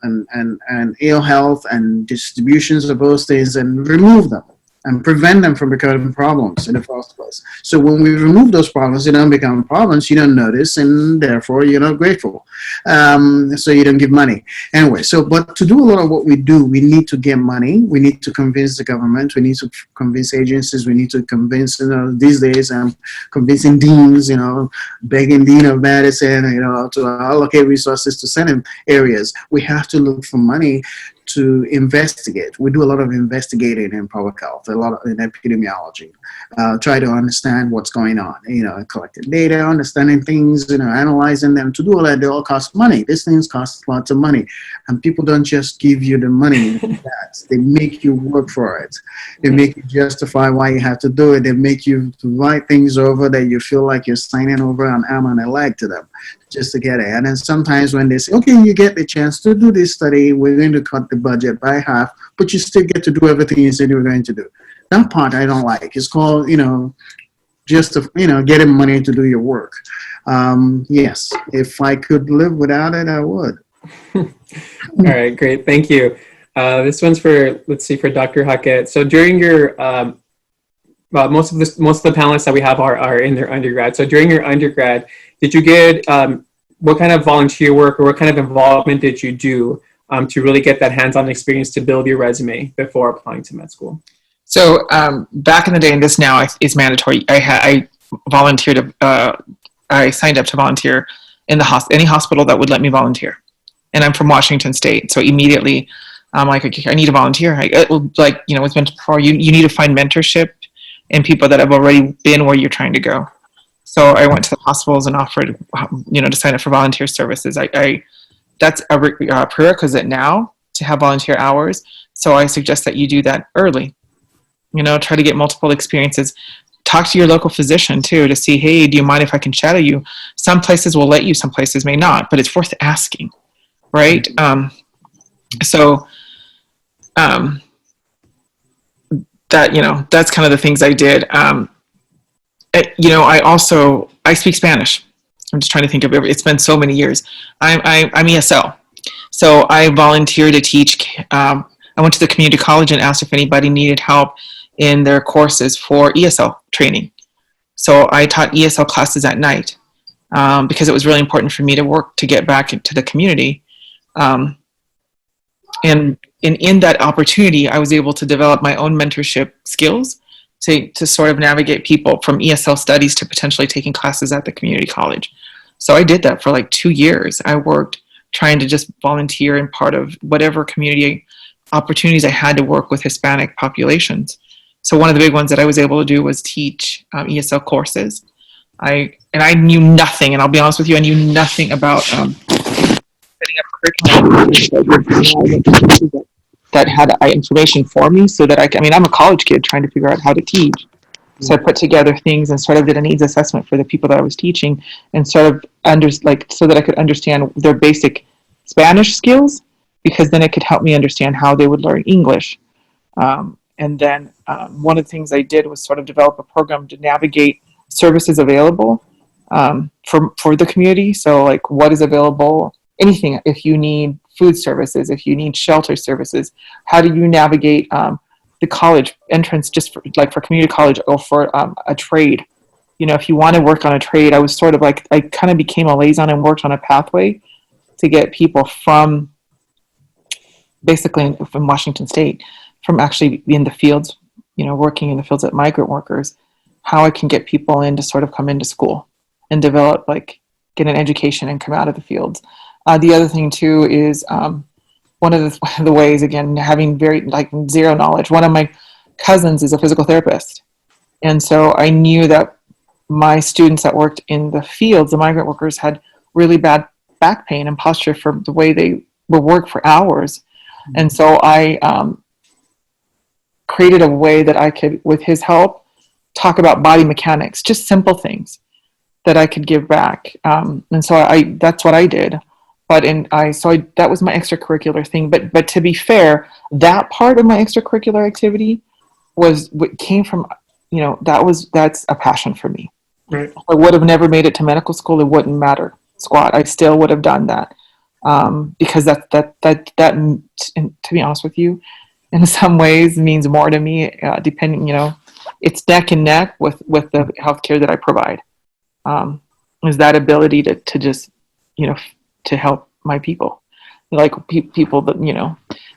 ill health and distributions of those things and remove them and prevent them from becoming problems in the first place. So when we remove those problems, they don't become problems, you don't notice, and therefore you're not grateful. So you don't give money. Anyway, but to do a lot of what we do, we need to get money. We need to convince the government. We need to convince agencies. We need to convince, you know, these days, convincing deans, you know, begging dean of medicine, you know, to allocate resources to certain areas. We have to look for money. to investigate. We do a lot of investigating in public health, a lot of in epidemiology. Try to understand what's going on. Collecting data, understanding things, analyzing them. To do all that, they all cost money. These things cost lots of money, and people don't just give you the money. They make you work for it. They make you justify why you have to do it. They make you write things over that you feel like you're signing over an arm and a leg to them just to get it. And then sometimes when they say, okay, you get the chance to do this study, we're going to cut the budget by half, but you still get to do everything you said you were going to do. That part I don't like. It's called, just, getting money to do your work. Yes, if I could live without it, I would. All right, great. Thank you. This one's for, let's see, for Dr. Hackett. So during your, most of the panelists that we have are in their undergrad. So during your undergrad, did you get, what kind of volunteer work or what kind of involvement did you do to really get that hands-on experience to build your resume before applying to med school? So back in the day, and this now is mandatory, I volunteered, I signed up to volunteer in any hospital that would let me volunteer. And I'm from Washington State, so immediately I'm like, okay, I need to volunteer. It's mentioned before, you need to find mentorship in people that have already been where you're trying to go. So I went to the hospitals and offered, to sign up for volunteer services. That's a prerequisite now to have volunteer hours. So I suggest that you do that early. Try to get multiple experiences. Talk to your local physician too to see, hey, do you mind if I can shadow you? Some places will let you, some places may not, but it's worth asking, right? That's kind of the things I did. I speak Spanish. I'm just trying to think of it. It's been so many years. I'm ESL. So I volunteered to teach. I went to the community college and asked if anybody needed help in their courses for ESL training. So I taught ESL classes at night because it was really important for me to work to get back into the community. And in that opportunity, I was able to develop my own mentorship skills to sort of navigate people from ESL studies to potentially taking classes at the community college. So I did that for like 2 years. I worked trying to just volunteer in part of whatever community opportunities I had to work with Hispanic populations. So one of the big ones that I was able to do was teach ESL courses. I knew nothing, and I'll be honest with you, I knew nothing about setting up curriculum that had information for me so that I'm a college kid trying to figure out how to teach. So I put together things and sort of did a needs assessment for the people that I was teaching and sort of so that I could understand their basic Spanish skills, because then it could help me understand how they would learn English. And then one of the things I did was sort of develop a program to navigate services available for the community. So like what is available, anything, if you need food services, if you need shelter services, how do you navigate the college entrance just for community college or for a trade? If you want to work on a trade, I was sort of like, I kind of became a liaison and worked on a pathway to get people from Washington State, from actually in the fields, working in the fields as migrant workers, how I can get people in to sort of come into school and develop, get an education and come out of the fields. The other thing too is one of the ways, again, having very zero knowledge. One of my cousins is a physical therapist. And so I knew that my students that worked in the fields, the migrant workers, had really bad back pain and posture from the way they would work for hours. And so I created a way that I could, with his help, talk about body mechanics, just simple things that I could give back. And so that's what I did. That was my extracurricular thing. But to be fair, that part of my extracurricular activity was what came from, that's a passion for me. Right. I would have never made it to medical school. It wouldn't matter squat. I still would have done that. Because that, to be honest with you, in some ways means more to me, depending, it's neck and neck with the healthcare that I provide. Is that ability to just, to help my people, people that,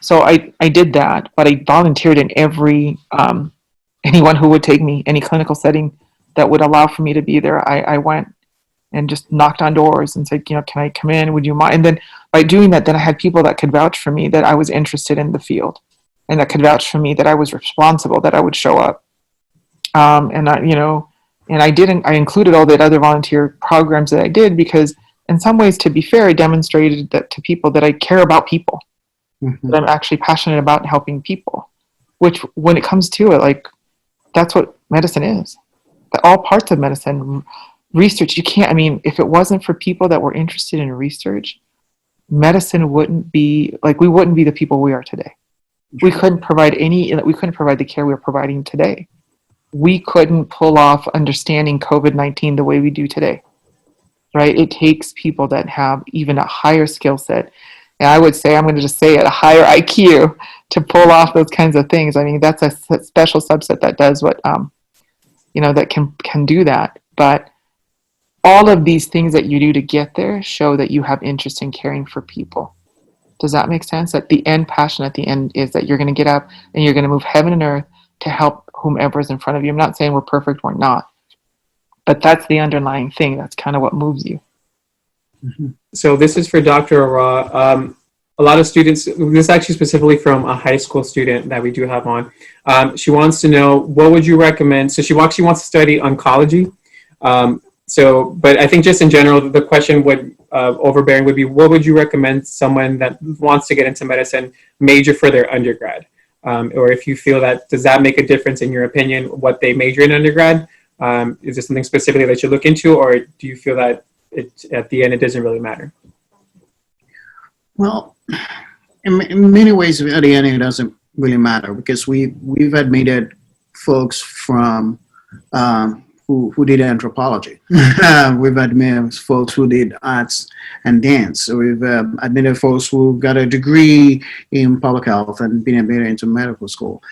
so I did that, but I volunteered in every, anyone who would take me, any clinical setting that would allow for me to be there. I went, and just knocked on doors and said, can I come in? Would you mind? And then by doing that, then I had people that could vouch for me that I was interested in the field, and that could vouch for me that I was responsible, that I would show up. And I included all the other volunteer programs that I did because in some ways, to be fair, I demonstrated that to people that I care about people, that I'm actually passionate about helping people, which when it comes to it, that's what medicine is. All parts of medicine, research, if it wasn't for people that were interested in research, medicine wouldn't be, we wouldn't be the people we are today. We couldn't provide the care we're providing today. We couldn't pull off understanding COVID-19 the way we do today, right? It takes people that have even a higher skill set. And I would say, I'm going to just say it, a higher IQ to pull off those kinds of things. That's a special subset that does what, that can do that. But all of these things that you do to get there show that you have interest in caring for people. Does that make sense? At the end, passion at the end is that you're going to get up and you're going to move heaven and earth to help whomever is in front of you. I'm not saying we're perfect, we're not. But that's the underlying thing. That's kind of what moves you. So this is for Dr. Ara. A lot of students, this is actually specifically from a high school student that we do have on. She wants to know, what would you recommend? So she actually wants to study oncology. But I think just in general, the question overbearing would be, what would you recommend someone that wants to get into medicine major for their undergrad? Or if you feel does that make a difference in your opinion, what they major in undergrad? Is there something specifically that you look into, or do you feel that at the end, it doesn't really matter? Well, in many ways, at the end, it doesn't really matter because we've admitted folks from who did anthropology. We've admitted folks who did arts and dance. So we've admitted folks who got a degree in public health and been admitted into medical school.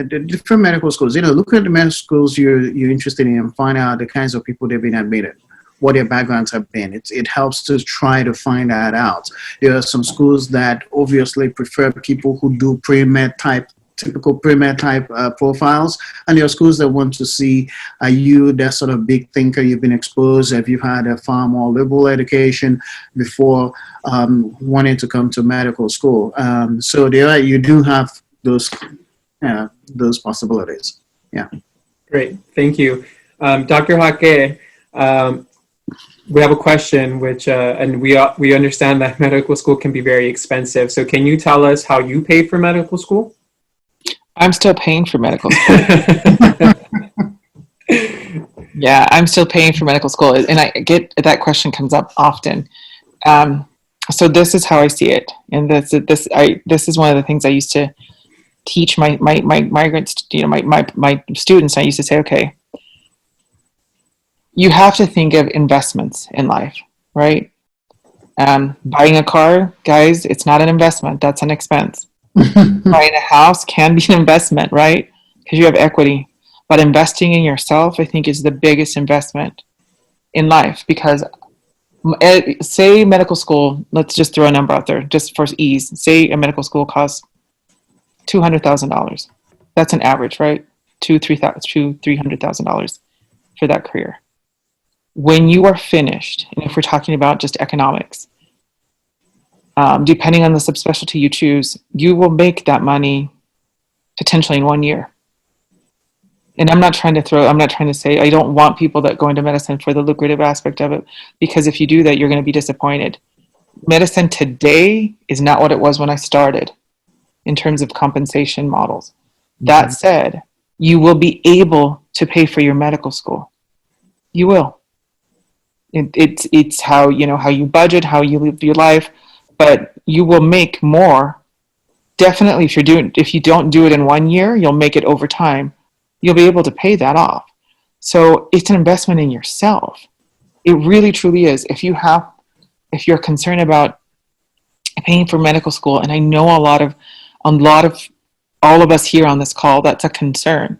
Different medical schools, look at the medical schools you're interested in and find out the kinds of people they've been admitted, what their backgrounds have been. It helps to try to find that out. There are some schools that obviously prefer people who do typical pre-med type profiles, and there are schools that want to see, are you that sort of big thinker, you've been exposed, have you had a far more liberal education before wanting to come to medical school? So you do have those possibilities. Yeah. Great, thank you. Dr. Hake, we have a question, which, and we understand that medical school can be very expensive. So can you tell us how you paid for medical school? I'm still paying for medical school. Yeah, I'm still paying for medical school. And I get that question comes up often. So this is how I see it. And this is one of the things I used to teach my migrants, my students. I used to say, okay, you have to think of investments in life, right? Buying a car, guys, it's not an investment. That's an expense. Buying a house can be an investment, right? Because you have equity. But investing in yourself, I think, is the biggest investment in life. Because say medical school, let's just throw a number out there, just for ease. Say a medical school costs $200,000. That's an average, right? $300,000 for that career. When you are finished, and if we're talking about just economics, depending on the subspecialty you choose, you will make that money potentially in 1 year. And I'm not trying to say, I don't want people that go into medicine for the lucrative aspect of it, because if you do that, you're going to be disappointed. Medicine today is not what it was when I started in terms of compensation models. That said, you will be able to pay for your medical school. You will. It's how you budget, how you live your life. But you will make more. Definitely, if you don't do it in 1 year, you'll make it over time. You'll be able to pay that off. So it's an investment in yourself. It really, truly is. If you're concerned about paying for medical school, and I know a lot of all of us here on this call, that's a concern.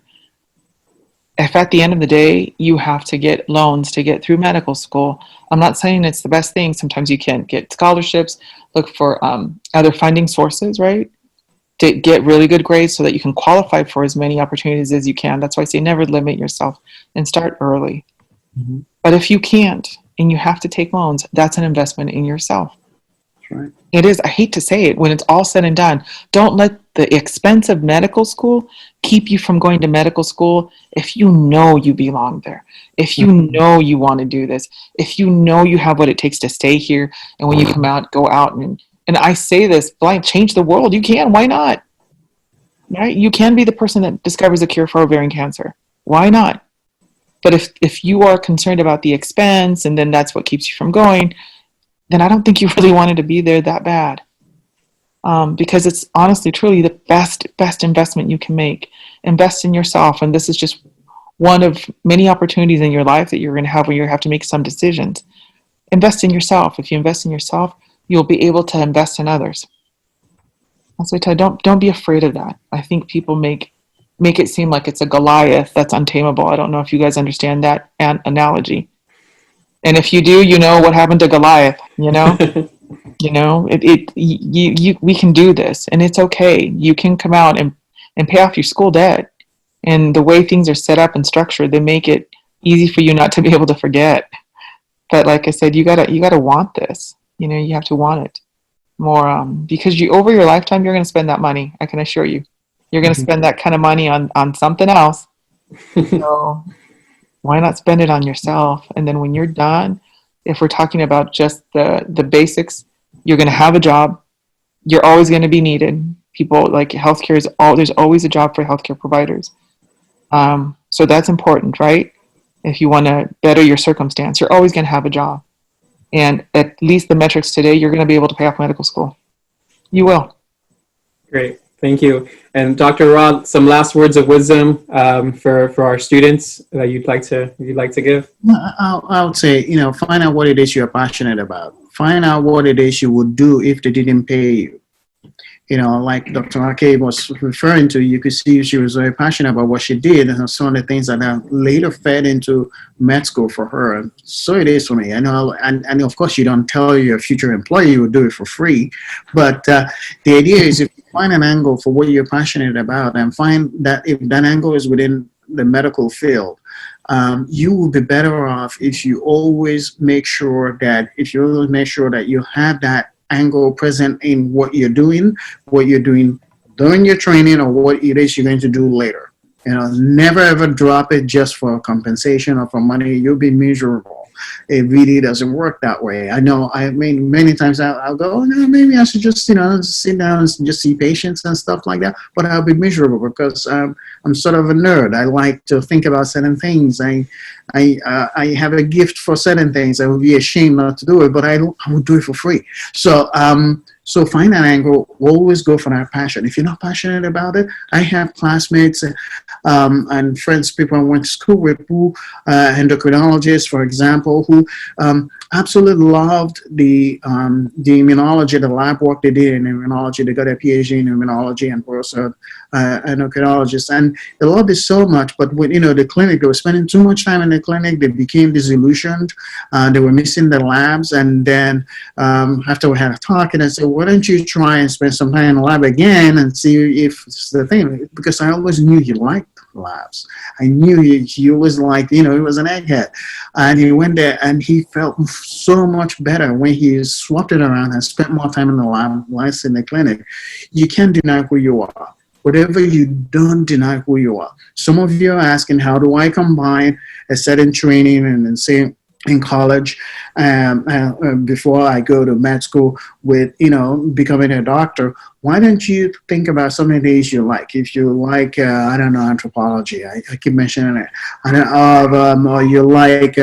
If at the end of the day, you have to get loans to get through medical school, I'm not saying it's the best thing. Sometimes you can get scholarships, look for other funding sources, right? To get really good grades so that you can qualify for as many opportunities as you can. That's why I say never limit yourself and start early. Mm-hmm. But if you can't, and you have to take loans, that's an investment in yourself. Right. It is. I hate to say it. When it's all said and done, don't let the expense of medical school keep you from going to medical school if you know you belong there, if you know you want to do this, if you know you have what it takes to stay here, and when you come out, go out and I say this, blind, change the world. You can. Why not? Right? You can be the person that discovers a cure for ovarian cancer. Why not? But if you are concerned about the expense and then that's what keeps you from going, then I don't think you really wanted to be there that bad. Because it's honestly, truly the best investment you can make. Invest in yourself. And this is just one of many opportunities in your life that you're going to have when you have to make some decisions. Invest in yourself. If you invest in yourself, you'll be able to invest in others. So I tell you, don't be afraid of that. I think people make it seem like it's a Goliath that's untamable. I don't know if you guys understand that analogy. And if you do, you know what happened to Goliath, you know? You know, we can do this, and it's okay. You can come out and pay off your school debt. And the way things are set up and structured, they make it easy for you not to be able to forget. But like I said, you gotta want this. You know, you have to want it more, because over your lifetime, you're going to spend that money. I can assure you, you're going to spend that kind of money on something else. So why not spend it on yourself? And then when you're done, if we're talking about just the basics, you're going to have a job. You're always going to be needed. People like healthcare there's always a job for healthcare providers. So that's important, right? If you want to better your circumstance, you're always going to have a job. And at least the metrics today, you're going to be able to pay off medical school. You will. Great. Thank you. And Dr. Rod, some last words of wisdom for our students that you'd like to give? I would say, find out what it is you're passionate about. Find out what it is you would do if they didn't pay you. Like Dr. Aamc was referring to, you could see she was very passionate about what she did, and some of the things that have later fed into med school for her. So it is for me. I know, and of course, you don't tell your future employee you will do it for free, but the idea is if you find an angle for what you're passionate about, and find that if that angle is within the medical field, you will be better off if you always make sure that you have that angle present in what you're doing during your training, or what it is you're going to do later. Never ever drop it just for compensation or for money. You'll be miserable. It really doesn't work that way. I know. I mean, many times I'll go, oh, no, maybe I should just, sit down and just see patients and stuff like that. But I'll be miserable because I'm sort of a nerd. I like to think about certain things. I have a gift for certain things. I would be ashamed not to do it, but I would do it for free. So find an angle. Always go for that passion. If you're not passionate about it, I have classmates and friends, people I went to school with, who endocrinologists, for example, who absolutely loved the immunology, the lab work they did in immunology. They got a PhD in immunology and also endocrinologists, and they loved it so much. But when the clinic, they were spending too much time in the clinic. They became disillusioned. They were missing the labs, and then after we had a talk, and I said, why don't you try and spend some time in the lab again and see if it's the thing? Because I always knew he liked labs. I knew he always liked, he was an egghead. And he went there and he felt so much better when he swapped it around and spent more time in the lab, less in the clinic. You can't deny who you are. Whatever you don't deny who you are. Some of you are asking, how do I combine a certain training and then say, in college, before I go to med school with, becoming a doctor? Why don't you think about some of the things you like? If you like, I don't know, anthropology, I keep mentioning it. Or you like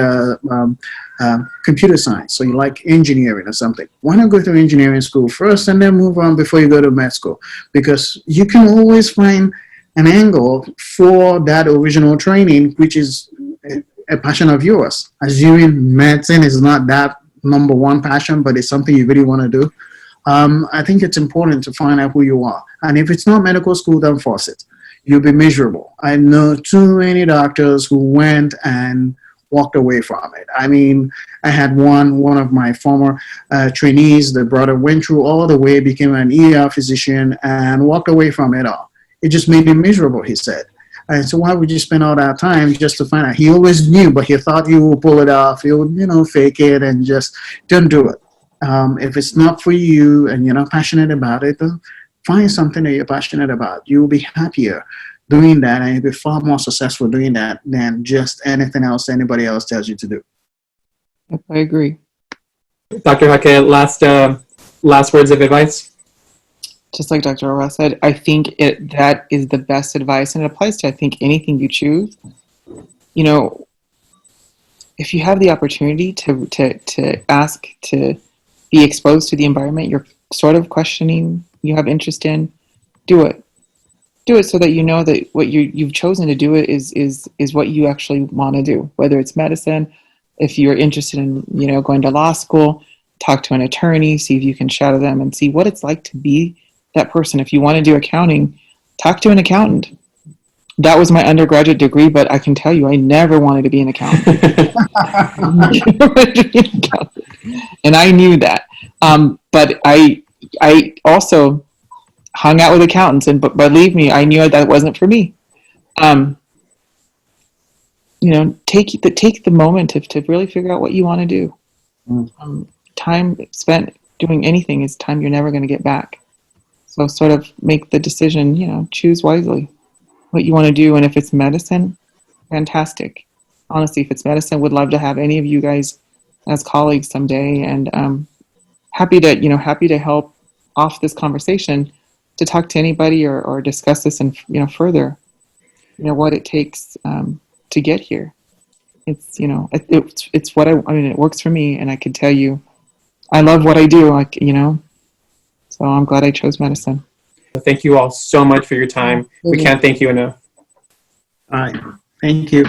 computer science, so you like engineering or something. Why not go to engineering school first and then move on before you go to med school? Because you can always find an angle for that original training, which is a passion of yours. Assuming medicine is not that number one passion, but it's something you really want to do. I think it's important to find out who you are. And if it's not medical school, don't force it. You'll be miserable. I know too many doctors who went and walked away from it. I mean, I had one of my former trainees, the brother went through all the way, became an ER physician, and walked away from it all. It just made him miserable, he said. And so why would you spend all that time just to find out? He always knew, but he thought you would pull it off. You would, fake it and just don't do it. If it's not for you and you're not passionate about it, then find something that you're passionate about. You will be happier doing that, and you'll be far more successful doing that than just anything else anybody else tells you to do. Yep, I agree. Dr. Hake, last words of advice? Just like Dr. Aura said, I think that is the best advice, and it applies to, I think, anything you choose. If you have the opportunity to ask to be exposed to the environment you're sort of questioning, you have interest in, do it. Do it so that you know that what you've chosen to do it is what you actually want to do, whether it's medicine. If you're interested in, going to law school, talk to an attorney, see if you can shadow them and see what it's like to be that person. If you want to do accounting, talk to an accountant. That was my undergraduate degree, but I can tell you, I never wanted to be an accountant. And I knew that. But I also hung out with accountants, but believe me, I knew that wasn't for me. Take the moment to really figure out what you want to do. Time spent doing anything is time you're never going to get back. So sort of make the decision, choose wisely what you want to do. And if it's medicine, fantastic. Honestly, if it's medicine, would love to have any of you guys as colleagues someday, and happy to help off this conversation to talk to anybody or discuss this and further, what it takes to get here. It's it's what it works for me, and I can tell you, I love what I do. So I'm glad I chose medicine. Thank you all so much for your time. We can't thank you enough. All right. Thank you.